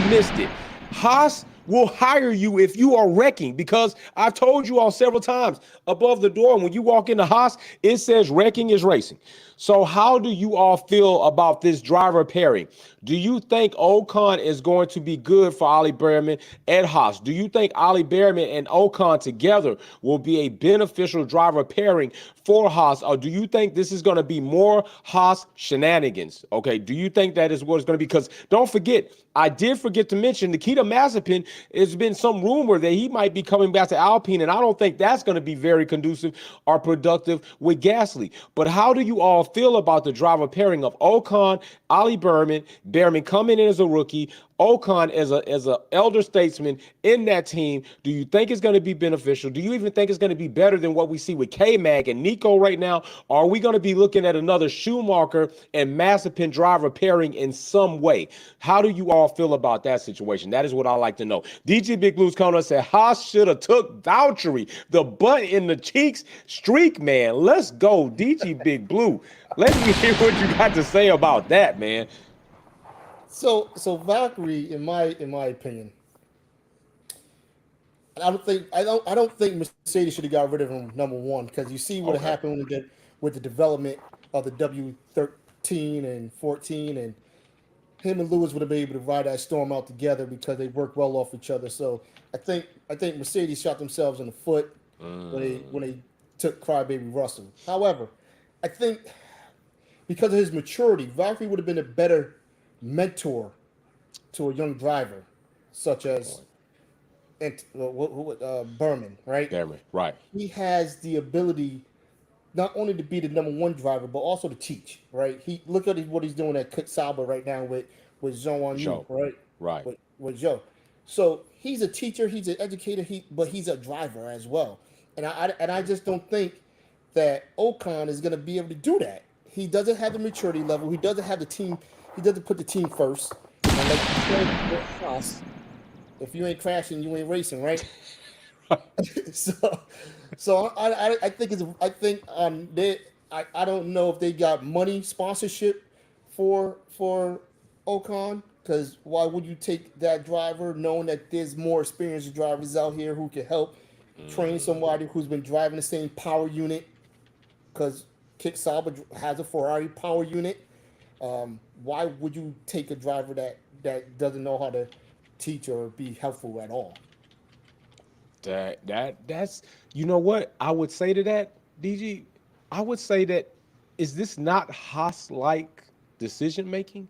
missed it. Haas will hire you if you are wrecking, because I've told you all several times, above the door when you walk into Haas, it says wrecking is racing. So how do you all feel about this driver pairing? Do you think Ocon is going to be good for Ollie Bearman at Haas? Do you think Ollie Bearman and Ocon together will be a beneficial driver pairing for Haas? Or do you think this is going to be more Haas shenanigans? Okay, do you think that is what it's going to be? Because don't forget, I did forget to mention Nikita Mazepin. There's been some rumor that he might be coming back to Alpine, and I don't think that's going to be very conducive or productive with Gasly. But how do you all feel about the driver pairing of Ocon, Ollie Bearman coming in as a rookie, Ocon as a elder statesman in that team, do you think it's going to be beneficial? Do you even think it's going to be better than what we see with K-Mag and Nico right now? Or are we going to be looking at another Schumacher and Mazepin driver pairing in some way? How do you all feel about that situation? That is what I like to know. DG Big Blues Corner said Haas should have took Valtteri, the butt in the cheeks streak, man. Let's go, DG Big Blue. Let me hear what you got to say about that, man. So Valkyrie, in my opinion, I don't think Mercedes should have got rid of him, number one, because you see what happened with the development of the W13 and 14, and him and Lewis would have been able to ride that storm out together because they work well off each other. So I think Mercedes shot themselves in the foot when they took Crybaby Russell. However, I think because of his maturity, Valkyrie would have been a better mentor to a young driver, such as BEARMAN, right? BEARMAN, right. He has the ability not only to be the number one driver, but also to teach, right? Look at what he's doing at Sauber right now with Zhou, right? Right. With Zhou. So he's a teacher, he's an educator, but he's a driver as well. And I just don't think that Ocon is going to be able to do that. He doesn't have the maturity level. He doesn't have the team. He doesn't put the team first. And like you said with Haas, if you ain't crashing, you ain't racing, right? so I don't know if they got money sponsorship for Ocon, because why would you take that driver knowing that there's more experienced drivers out here who can help train somebody who's been driving the same power unit? Because Kit Sauber has a Ferrari power unit. Why would you take a driver that doesn't know how to teach or be helpful at all? That's you know what I would say to that, DG. I would say that is this not Haas-like decision making?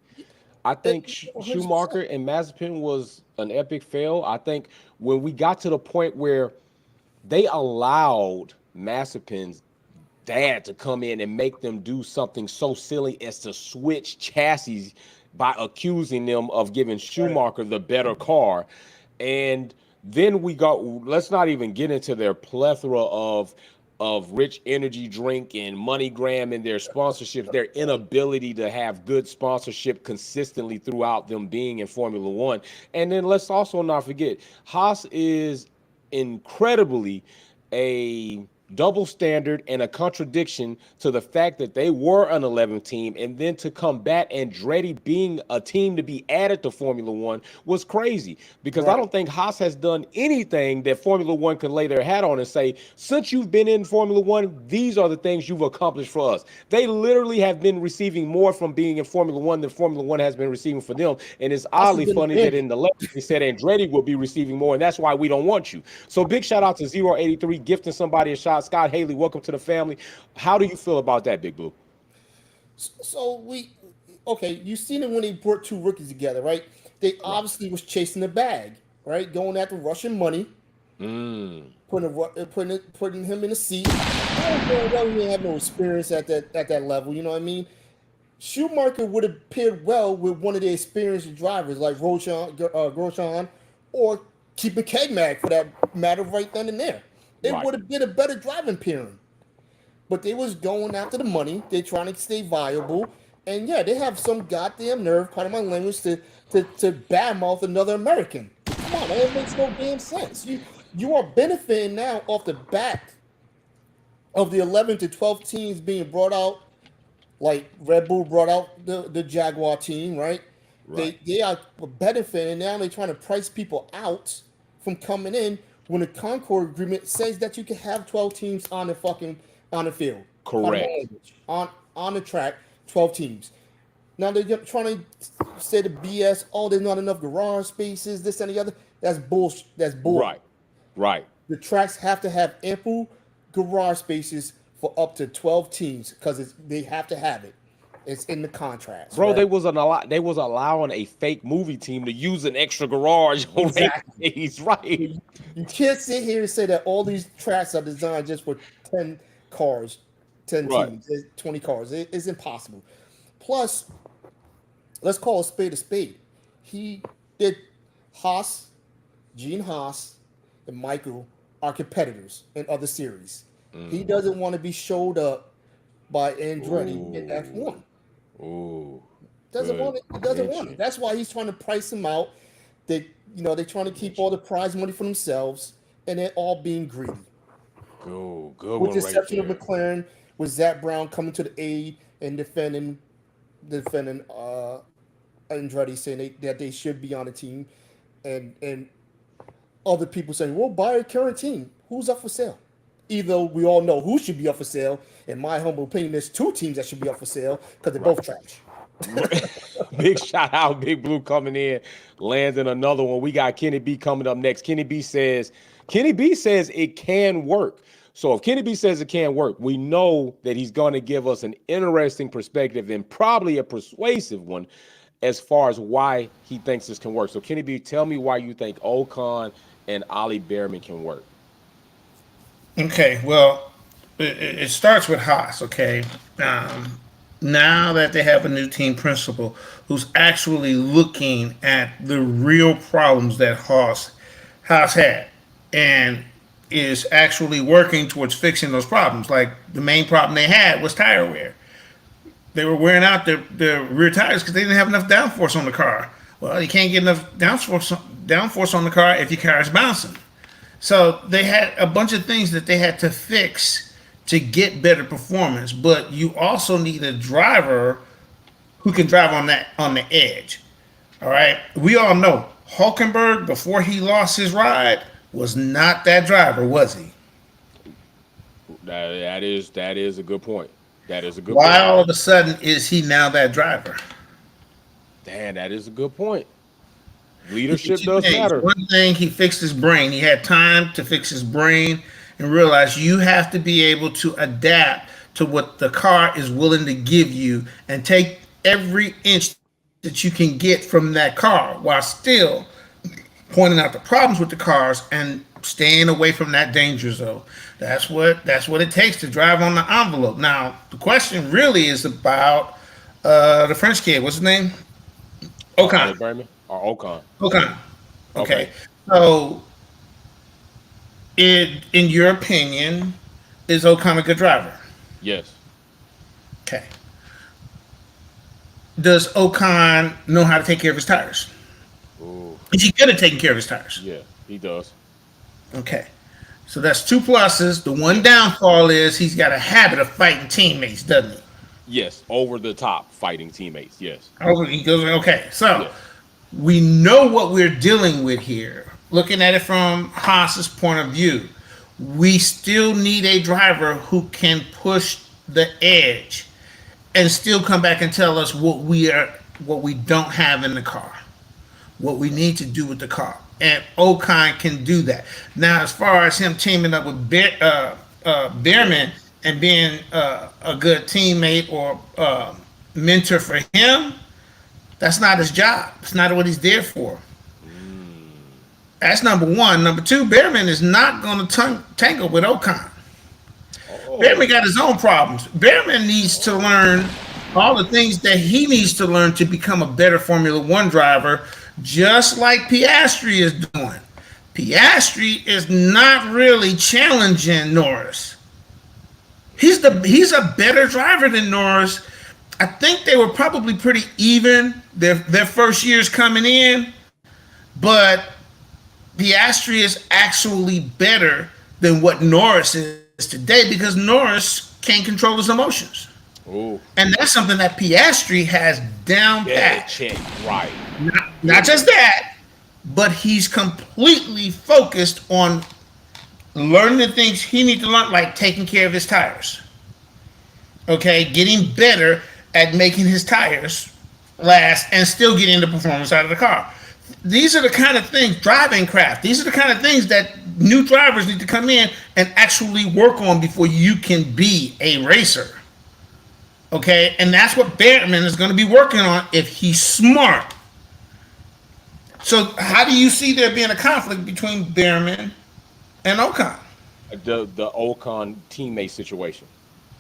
I think Schumacher and Mazepin was an epic fail. I think when we got to the point where they allowed Mazepin's dad to come in and make them do something so silly as to switch chassis by accusing them of giving Schumacher the better car. And then let's not even get into their plethora of rich energy drink and MoneyGram and their sponsorships, their inability to have good sponsorship consistently throughout them being in Formula One. And then let's also not forget, Haas is incredibly a double standard and a contradiction to the fact that they were an 11th team, and then to combat Andretti being a team to be added to Formula One was crazy, because I don't think Haas has done anything that Formula One can lay their hat on and say, since you've been in Formula One, these are the things you've accomplished for us. They literally have been receiving more from being in Formula One than Formula One has been receiving for them. And it's oddly funny that in the left, they said Andretti will be receiving more, and that's why we don't want you. So big shout out to 083 gifting somebody a shot. Scott Haley, welcome to the family. How do you feel about that, Big Blue? So you seen it when they brought two rookies together, right? They obviously was chasing the bag, right? Going after Russian money, putting him in a seat. I don't know, he didn't have no experience at that level. You know what I mean? Schumacher would have paired well with one of the experienced drivers like Grosjean or Keeper K-Mag, for that matter, right then and there. It would have been a better driving pairing. But they was going after the money. They're trying to stay viable. And yeah, they have some goddamn nerve, pardon my language, to badmouth another American. Come on, that makes no damn sense. You are benefiting now off the back of the 11 to 12 teams being brought out, like Red Bull brought out the Jaguar team, right? They are benefiting. Now they're trying to price people out from coming in, when the Concord Agreement says that you can have 12 teams on the field. Correct. On the track, 12 teams. Now they're trying to say the BS, there's not enough garage spaces, this and the other. That's bullshit. That's bull. Right. The tracks have to have ample garage spaces for up to 12 teams because they have to have it. It's in the contracts. Bro, right? they was allowing a fake movie team to use an extra garage on race. Right. You can't sit here and say that all these tracks are designed just for 10 cars, 10 teams, 20 cars. It's impossible. Plus, let's call a spade a spade. He that Haas, Gene Haas, and Michael are competitors in other series. He doesn't want to be showed up by Andretti in F1. Ooh. Doesn't Good want it. He doesn't want mention. it. That's why he's trying to price him out. They're trying to keep all the prize money for themselves, and they're all being greedy. Good With one the right exception there. of McLaren, with Zach Brown coming to the aid and defending Andretti, saying that they should be on the team, and other people saying, "Well, buy a current team. Who's up for sale?" Either we all know who should be up for sale. In my humble opinion, there's two teams that should be up for sale because they're both trash. Big shout out, Big Blue coming in, landing another one. We got Kenny B coming up next. Kenny B says it can work. So if Kenny B says it can work, we know that he's going to give us an interesting perspective and probably a persuasive one as far as why he thinks this can work. So Kenny B, tell me why you think Ocon and Ollie Bearman can work. Okay, well, it starts with Haas. Okay, now that they have a new team principal who's actually looking at the real problems that Haas had, and is actually working towards fixing those problems. Like the main problem they had was tire wear. They were wearing out their rear tires because they didn't have enough downforce on the car. Well, you can't get enough downforce on the car if your car is bouncing. So they had a bunch of things that they had to fix to get better performance. But you also need a driver who can drive on the edge. All right. We all know Hulkenberg, before he lost his ride, was not that driver, was he? That is a good point. That is a good Why point. all of a sudden is he now that driver? Damn, that is a good point. Leadership does Hey, matter. one thing, he fixed his brain. He had time to fix his brain and realize you have to be able to adapt to what the car is willing to give you and take every inch that you can get from that car while still pointing out the problems with the cars and staying away from that danger zone. That's what it takes to drive on the envelope. Now, the question really is about the French kid. What's his name? Ollie Ocon. Bearman or Ocon? Ocon. Okay. Okay. So, in your opinion, is Ocon a good driver? Yes. Okay. Does Ocon know how to take care of his tires? Ooh, Is he good at taking care of his tires? yeah, he does. Okay. So that's two pluses. The one downfall is he's got a habit of fighting teammates, doesn't he? Yes, over the top fighting teammates. Yes. Oh, he goes, okay. So Yeah. we know what we're dealing with here. Looking at it from Haas's point of view, we still need a driver who can push the edge and still come back and tell us what we don't have in the car, what we need to do with the car. And Ocon can do that. Now, as far as him teaming up with Bearman and being a good teammate or mentor for him, that's not his job. It's not what he's there for. That's number one. Number two, Bearman is not going to tangle with Ocon. Bearman got his own problems. Bearman needs to learn all the things that he needs to learn to become a better Formula One driver, just like Piastri is doing. Piastri is not really challenging Norris. He's a better driver than Norris. I think they were probably pretty even their first years coming in, but Piastri is actually better than what Norris is today because Norris can't control his emotions. Ooh. And that's something that Piastri has down Yeah, pat. check. Right. Not just that, but he's completely focused on learning the things he needs to learn, like taking care of his tires. Okay, getting better at making his tires last and still getting the performance out of the car. These are the kind of things, driving craft, these are the kind of things that new drivers need to come in and actually work on before you can be a racer. Okay, and that's what Bearman is going to be working on if he's smart. So how do you see there being a conflict between Bearman and Ocon? The Ocon teammate situation.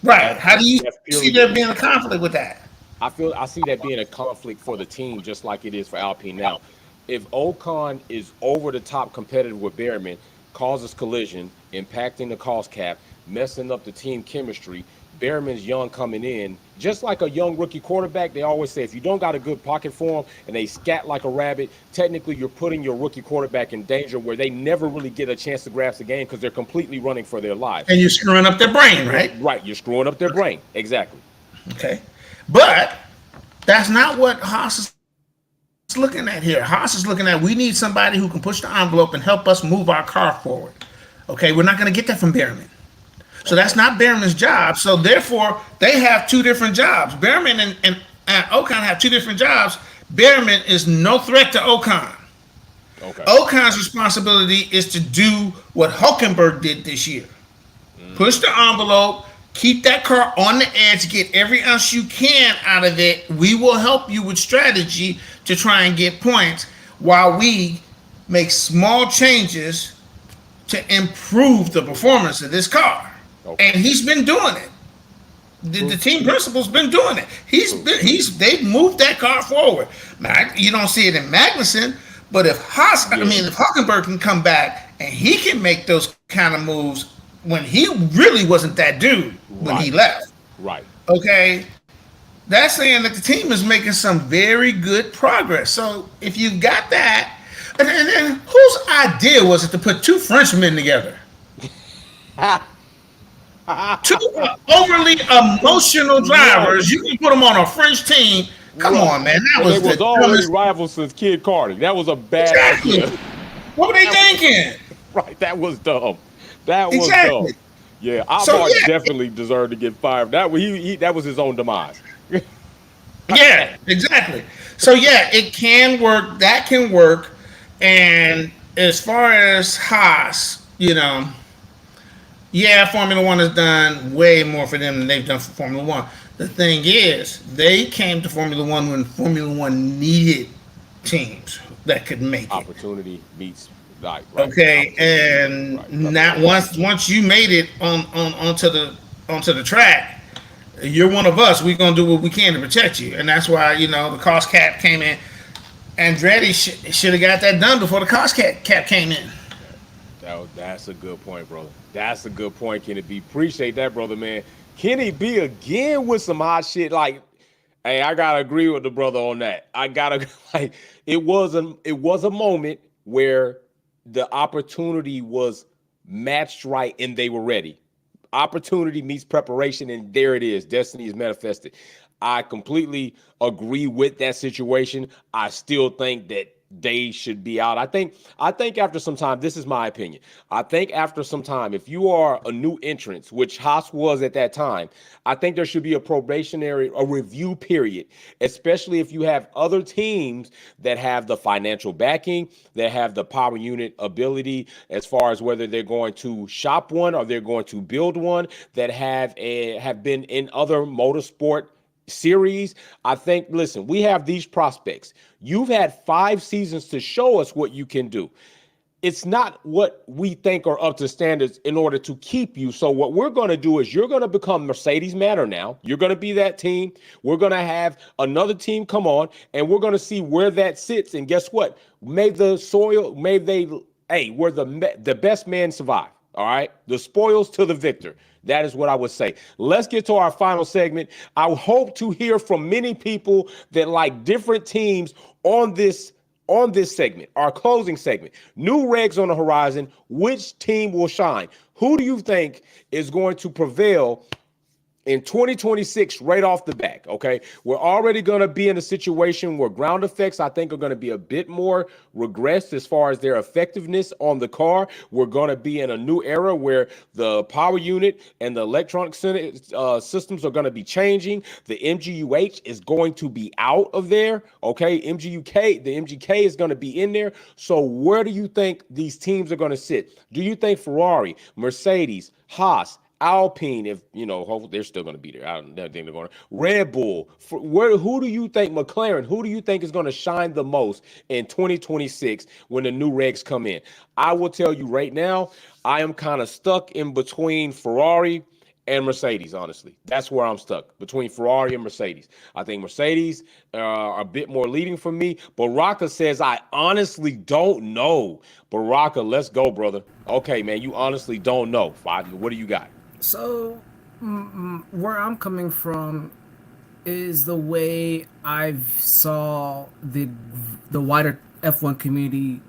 Right. How do you That's see purely- there being a conflict with that? I see that being a conflict for the team, just like it is for Alpine now. if Ocon is over the top competitive with Bearman, causes collision, impacting the cost cap, messing up the team chemistry. Bearman's young coming in, just like a young rookie quarterback. They always say if you don't got a good pocket for them and they scat like a rabbit, technically you're putting your rookie quarterback in danger where they never really get a chance to grasp the game because they're completely running for their lives. And you're screwing up their brain, right? Right, you're screwing up their brain. Exactly. Okay. But that's not what Haas is looking at here. Haas is looking at, we need somebody who can push the envelope and help us move our car forward. Okay, we're not going to get that from Bearman. So that's not Bearman's job. So therefore, they have two different jobs. Bearman and Ocon have two different jobs. Bearman is no threat to Ocon. Okay. Ocon's responsibility is to do what Hulkenberg did this year. Push the envelope, keep that car on the edge, get every ounce you can out of it. We will help you with strategy to try and get points while we make small changes to improve the performance of this car. Okay. And he's been doing it. The team principal's been doing it. They've moved that car forward. Now, you don't see it in Magnussen, but if Hulkenberg can come back and he can make those kind of moves when he really wasn't that dude when he left. Right. Okay. That's saying that the team is making some very good progress. So if you got that, and then whose idea was it to put two Frenchmen together? Two overly emotional drivers. You can put them on a French team. Come on, man. That was they was already rivals since Kid Carter. That was a bad idea. What were they thinking? Right. That was dumb. That was dumb. Yeah, Alpine definitely deserved to get fired. That was his own demise. Yeah, exactly. So yeah, it can work. That can work. And as far as Haas, Formula One has done way more for them than they've done for Formula One. The thing is, they came to Formula One when Formula One needed teams that could make it. Opportunity meets right. Okay, and now once you made it onto the track, you're one of us. We're gonna do what we can to protect you, and that's why the cost cap came in. Andretti should have got that done before the cost cap came in. That's a good point, brother. That's a good point, Kenny B. Appreciate that, brother, man. Kenny B again with some hot shit. Like, hey, I gotta agree with the brother on that. It was a moment where the opportunity was matched right and they were ready. Opportunity meets preparation, and there it is. Destiny is manifested. I completely agree with that situation. I still think that they should be out. I think after some time, this is my opinion. I think after some time, if you are a new entrant, which Haas was at that time, I think there should be a review period, especially if you have other teams that have the financial backing, that have the power unit ability, as far as whether they're going to shop one or they're going to build one, that have been in other motorsport series. I think, listen, we have these prospects. You've had 5 seasons to show us what you can do. It's not what we think are up to standards in order to keep you. So what we're going to do is you're going to become Mercedes Matter now. You're going to be that team. We're going to have another team come on, and we're going to see where that sits. And guess what? Where the best man survive. All right. The spoils to the victor. That is what I would say. Let's get to our final segment. I hope to hear from many people that like different teams on this segment, our closing segment. New regs on the horizon. Which team will shine? Who do you think is going to prevail in 2026 right off the back? Okay, we're already going to be in a situation where ground effects, I think, are going to be a bit more regressed as far as their effectiveness on the car. We're going to be in a new era where the power unit and the electronic systems are going to be changing. The MGUH is going to be out of there. Okay, the MGK is going to be in there. So where do you think these teams are going to sit? Do you think Ferrari, Mercedes, Haas, Alpine, hopefully they're still going to be there. I don't think they're going to. Red Bull. Who do you think, McLaren, who do you think is going to shine the most in 2026 when the new regs come in? I will tell you right now, I am kind of stuck in between Ferrari and Mercedes, honestly. That's where I'm stuck, between Ferrari and Mercedes. I think Mercedes are a bit more leading for me. Baraka says, I honestly don't know. Baraka, let's go, brother. Okay, man, you honestly don't know. What do you got? So, where I'm coming from is the way I saw the wider F1 community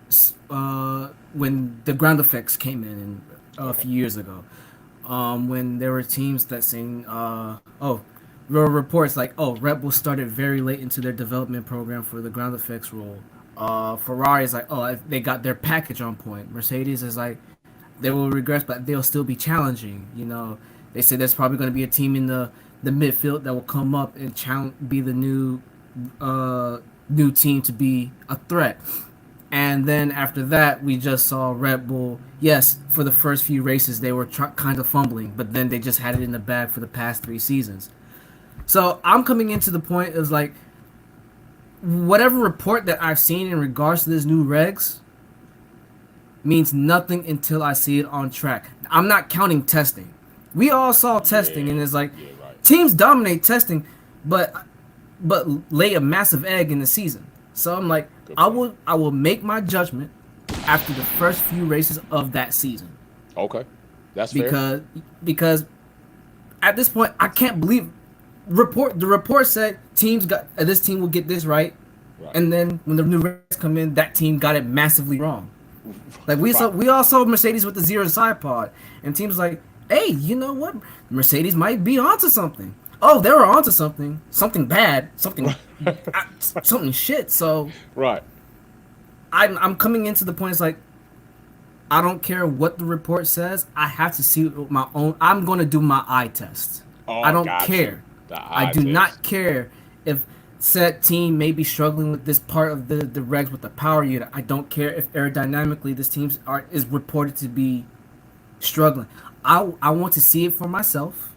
when the ground effects came in a few years ago. When there were teams that saying, there were reports like, Red Bull started very late into their development program for the ground effects rule. Ferrari is like, they got their package on point. Mercedes is like, they will regress, but they'll still be challenging. You know, they said there's probably going to be a team in the midfield that will come up and be the new team to be a threat. And then after that, we just saw Red Bull. Yes, for the first few races, they were kind of fumbling, but then they just had it in the bag for the past 3 seasons. So I'm coming into the point is like, whatever report that I've seen in regards to this new regs means nothing until I see it on track. I'm not counting testing. We all saw testing, and it's like teams dominate testing, but lay a massive egg in the season. So I'm like, I will make my judgment after the first few races of that season. Okay, that's fair. Because at this point, I can't believe the report said this team will get this right, and then when the new races come in, that team got it massively wrong. Like we all saw Mercedes with the zero side pod, and teams like, hey, you know what? Mercedes might be onto something. Oh, they were onto something bad, something shit. So I'm coming into the point. It's like, I don't care what the report says. I have to see it with my own. I'm going to do my eye test. I don't care. I do not care if said team may be struggling with this part of the regs with the power unit. I don't care if aerodynamically this team is reported to be struggling. I want to see it for myself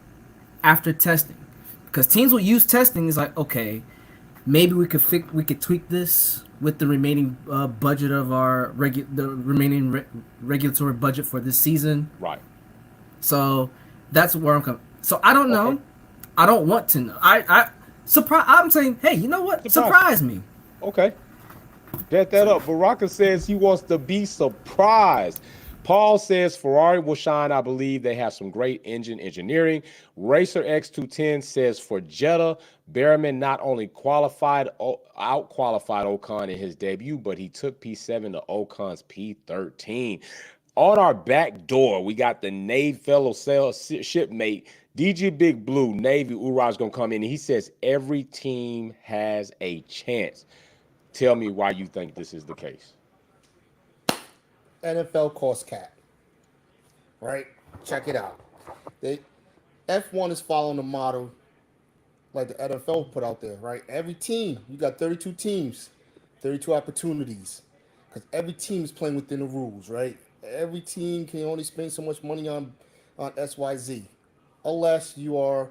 after testing, because teams will use testing. Is like, okay, maybe we could tweak this with the remaining budget of our remaining regulatory budget for this season. Right. So that's where I'm coming. So I don't know. I don't want to know. I'm saying, hey, you know what? Surprise me. Okay. Get that up. Baraka says he wants to be surprised. Paul says Ferrari will shine. I believe they have some great engine engineering. Racer X210 says for Jeddah, BEARMAN not only out-qualified Ocon in his debut, but he took P7 to Ocon's P13. On our back door, we got the Navy fellow shipmate, DG Big Blue, Navy Uraj's going to come in, and he says every team has a chance. Tell me why you think this is the case. NFL cost cap, right? Check it out. F1 is following the model like the NFL put out there, right? Every team, you got 32 teams, 32 opportunities, because every team is playing within the rules, right? Every team can only spend so much money on SYZ, unless you are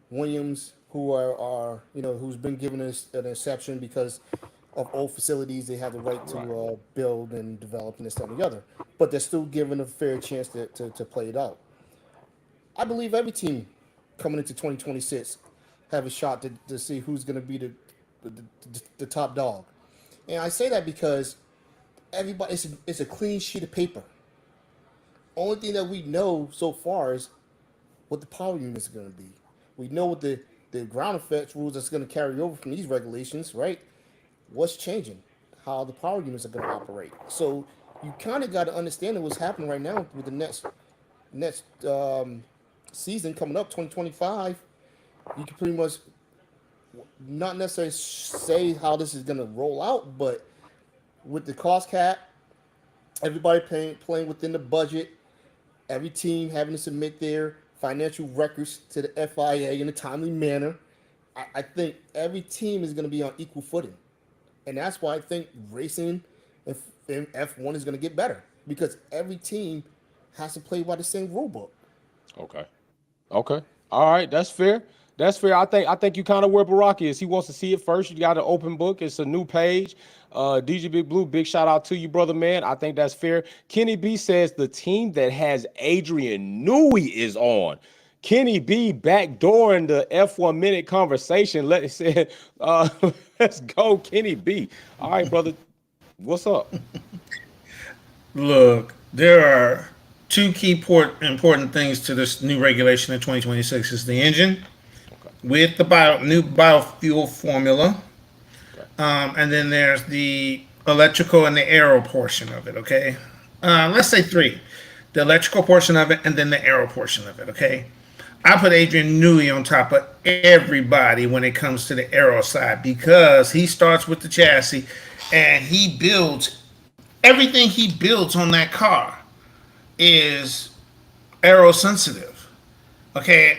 Williams, who's been given an exception because of old facilities. They have the right to build and develop and this, that, and the other, but they're still given a fair chance to play it out. I believe every team coming into 2026 have a shot to see who's going to be the top dog. And I say that because everybody, it's a clean sheet of paper. Only thing that we know so far is what the power units are going to be. We know what the ground effects rules that's going to carry over from these regulations, right? What's changing? How the power units are going to operate. So you kind of got to understand what's happening right now with the next season coming up, 2025. You can pretty much not necessarily say how this is going to roll out, but with the cost cap, everybody playing within the budget, every team having to submit their financial records to the FIA in a timely manner, I think every team is going to be on equal footing. And that's why I think racing in F1 is going to get better, because every team has to play by the same rule book. Okay. All right. That's fair. I think you kind of where Barack is. He wants to see it first. You got an open book. It's a new page. DG Big Blue, big shout out to you, brother, man. I think that's fair. Kenny B says the team that has Adrian Newey is on. Kenny B backdooring the F1 minute conversation. Let's go, Kenny B. All right, brother. What's up? Look, there are two key important things to this new regulation in 2026. Is the engine with the new biofuel formula, and then there's the electrical and the aero portion of it. Okay, let's say three: the electrical portion of it, and then the aero portion of it. Okay, I put Adrian Newey on top of everybody when it comes to the aero side because he starts with the chassis and he builds everything he builds on that car is aero sensitive. Okay,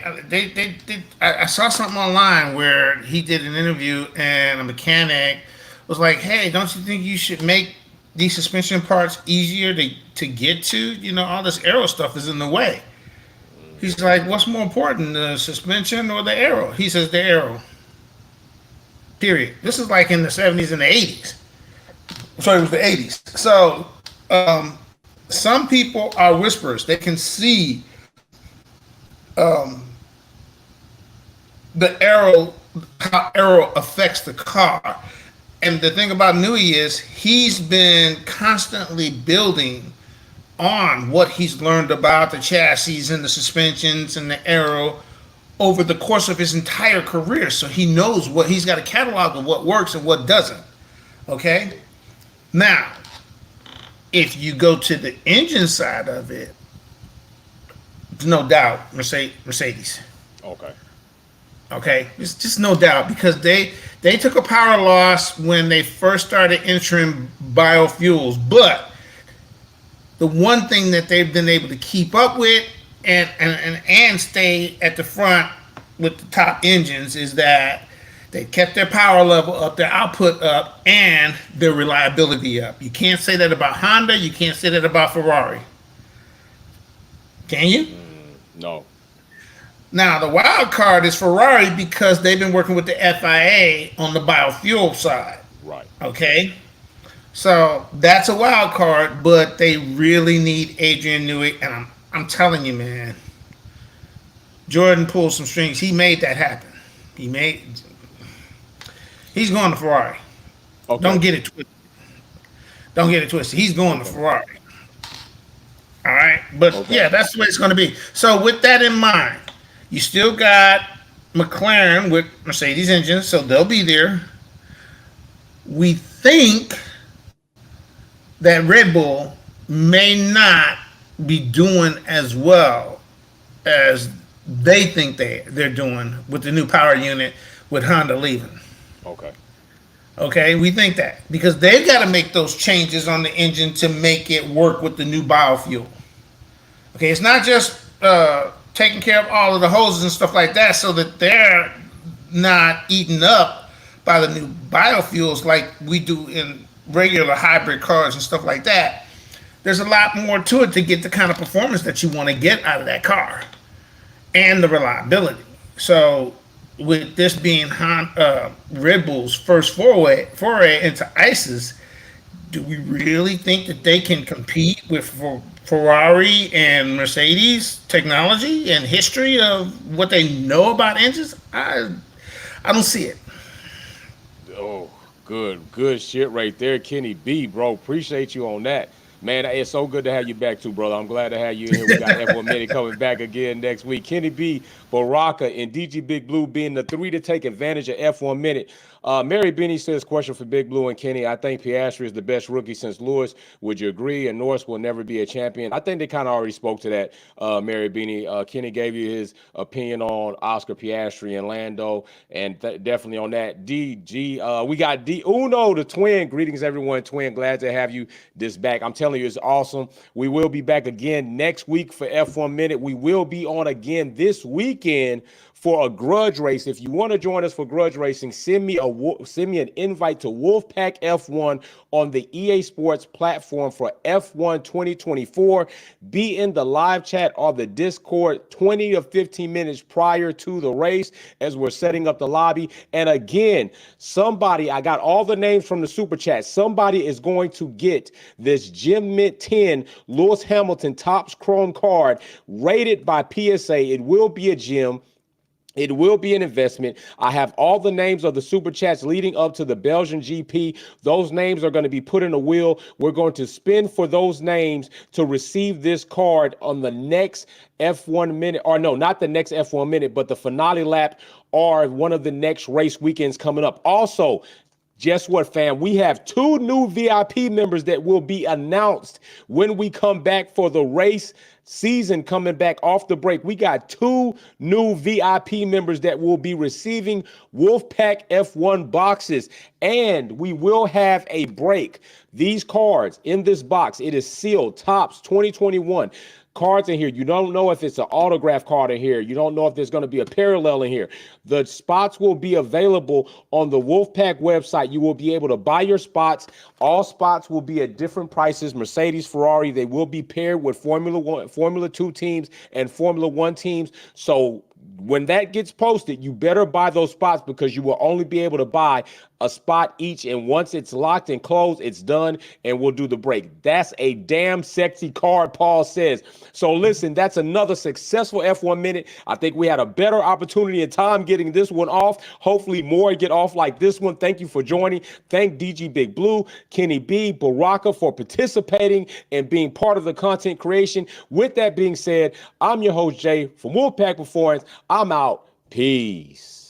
I saw something online where he did an interview and a mechanic was like, "Hey, don't you think you should make these suspension parts easier to get to? You know, all this aero stuff is in the way." He's like, "What's more important, the suspension or the aero?" He says, "The aero." Period. This is like in the 70s and the 80s. Sorry, it was the 80s. So, some people are whisperers. They can see the aero, how aero affects the car. And the thing about Newey is he's been constantly building on what he's learned about the chassis and the suspensions and the aero over the course of his entire career. So he knows he's got a catalog of what works and what doesn't. Okay? Now, if you go to the engine side of it, no doubt Mercedes. Okay, it's just no doubt because they took a power loss when they first started entering biofuels, but the one thing that they've been able to keep up with and stay at the front with the top engines is that they kept their power level up, their output up, and their reliability up. You can't say that about Honda. You can't say that about Ferrari. Can you? No. Now, the wild card is Ferrari because they've been working with the FIA on the biofuel side. Right. Okay? So that's a wild card, but they really need Adrian Newey. And I'm telling you, man, Jordan pulled some strings. He made that happen. He's going to Ferrari. Okay. Don't get it twisted. He's going to Ferrari. All right? But, yeah, that's the way it's going to be. So with that in mind, you still got McLaren with Mercedes engines, so they'll be there. We think that Red Bull may not be doing as well as they think they're doing with the new power unit with Honda leaving. Okay, we think that because they've got to make those changes on the engine to make it work with the new biofuel. Okay, it's not just taking care of all of the hoses and stuff like that so that they're not eaten up by the new biofuels like we do in regular hybrid cars and stuff like that. There's a lot more to it to get the kind of performance that you want to get out of that car and the reliability. So with this being Red Bull's first foray into ICEs, do we really think that they can compete with Ferrari and Mercedes technology and history of what they know about engines? I don't see it. Oh, good shit right there, Kenny B, bro. Appreciate you on that. Man, it's so good to have you back too, brother. I'm glad to have you in here. We got F1 Minute coming back again next week. Kenny B, Baraka, and DG Big Blue being the three to take advantage of F1 Minute. Mary Benny says, question for Big Blue and Kenny. I think Piastri is the best rookie since Lewis. Would you agree? And Norris will never be a champion. I think they kind of already spoke to that, Mary Benny. Kenny gave you his opinion on Oscar Piastri and Lando, and definitely on that. DG, we got D Uno, the twin. Greetings, everyone. Twin, glad to have you this back. I'm telling you, it's awesome. We will be back again next week for F1 Minute. We will be on again this weekend for a grudge race. If you want to join us for grudge racing, send me an invite to Wolfpack F1 on the EA Sports platform for F1 2024. Be in the live chat or the Discord 20 to 15 minutes prior to the race as we're setting up the lobby. And again, I got all the names from the super chat. Somebody is going to get this Gem Mint 10 Lewis Hamilton Topps Chrome card rated by PSA. It will be a gem. It will be an investment. I have all the names of the super chats leading up to the Belgian GP. Those names are going to be put in a wheel. We're going to spin for those names to receive this card on the next F1 minute, or no, not the next F1 minute, but the finale lap or one of the next race weekends coming up. Also, guess what, fam? We have 2 new VIP members that will be announced when we come back for the race season coming back off the break. We got 2 new VIP members that will be receiving Wolfpack F1 boxes, and we will have a break. These cards in this box, it is sealed Topps 2021. Cards in here. You don't know if it's an autograph card in here. You don't know if there's going to be a parallel in here. The spots will be available on the Wolfpack website. You will be able to buy your spots. All spots will be at different prices. Mercedes, Ferrari, they will be paired with Formula 2 teams and Formula 1 teams. So when that gets posted, you better buy those spots because you will only be able to buy a spot each. And once it's locked and closed, it's done and we'll do the break. That's a damn sexy card, Paul says. So listen, that's another successful F1 minute. I think we had a better opportunity and time getting this one off. Hopefully more get off like this one. Thank you for joining. Thank DG Big Blue, Kenny B, Baraka for participating and being part of the content creation. With that being said, I'm your host, Jay, from Wolfpack Performance. I'm out. Peace.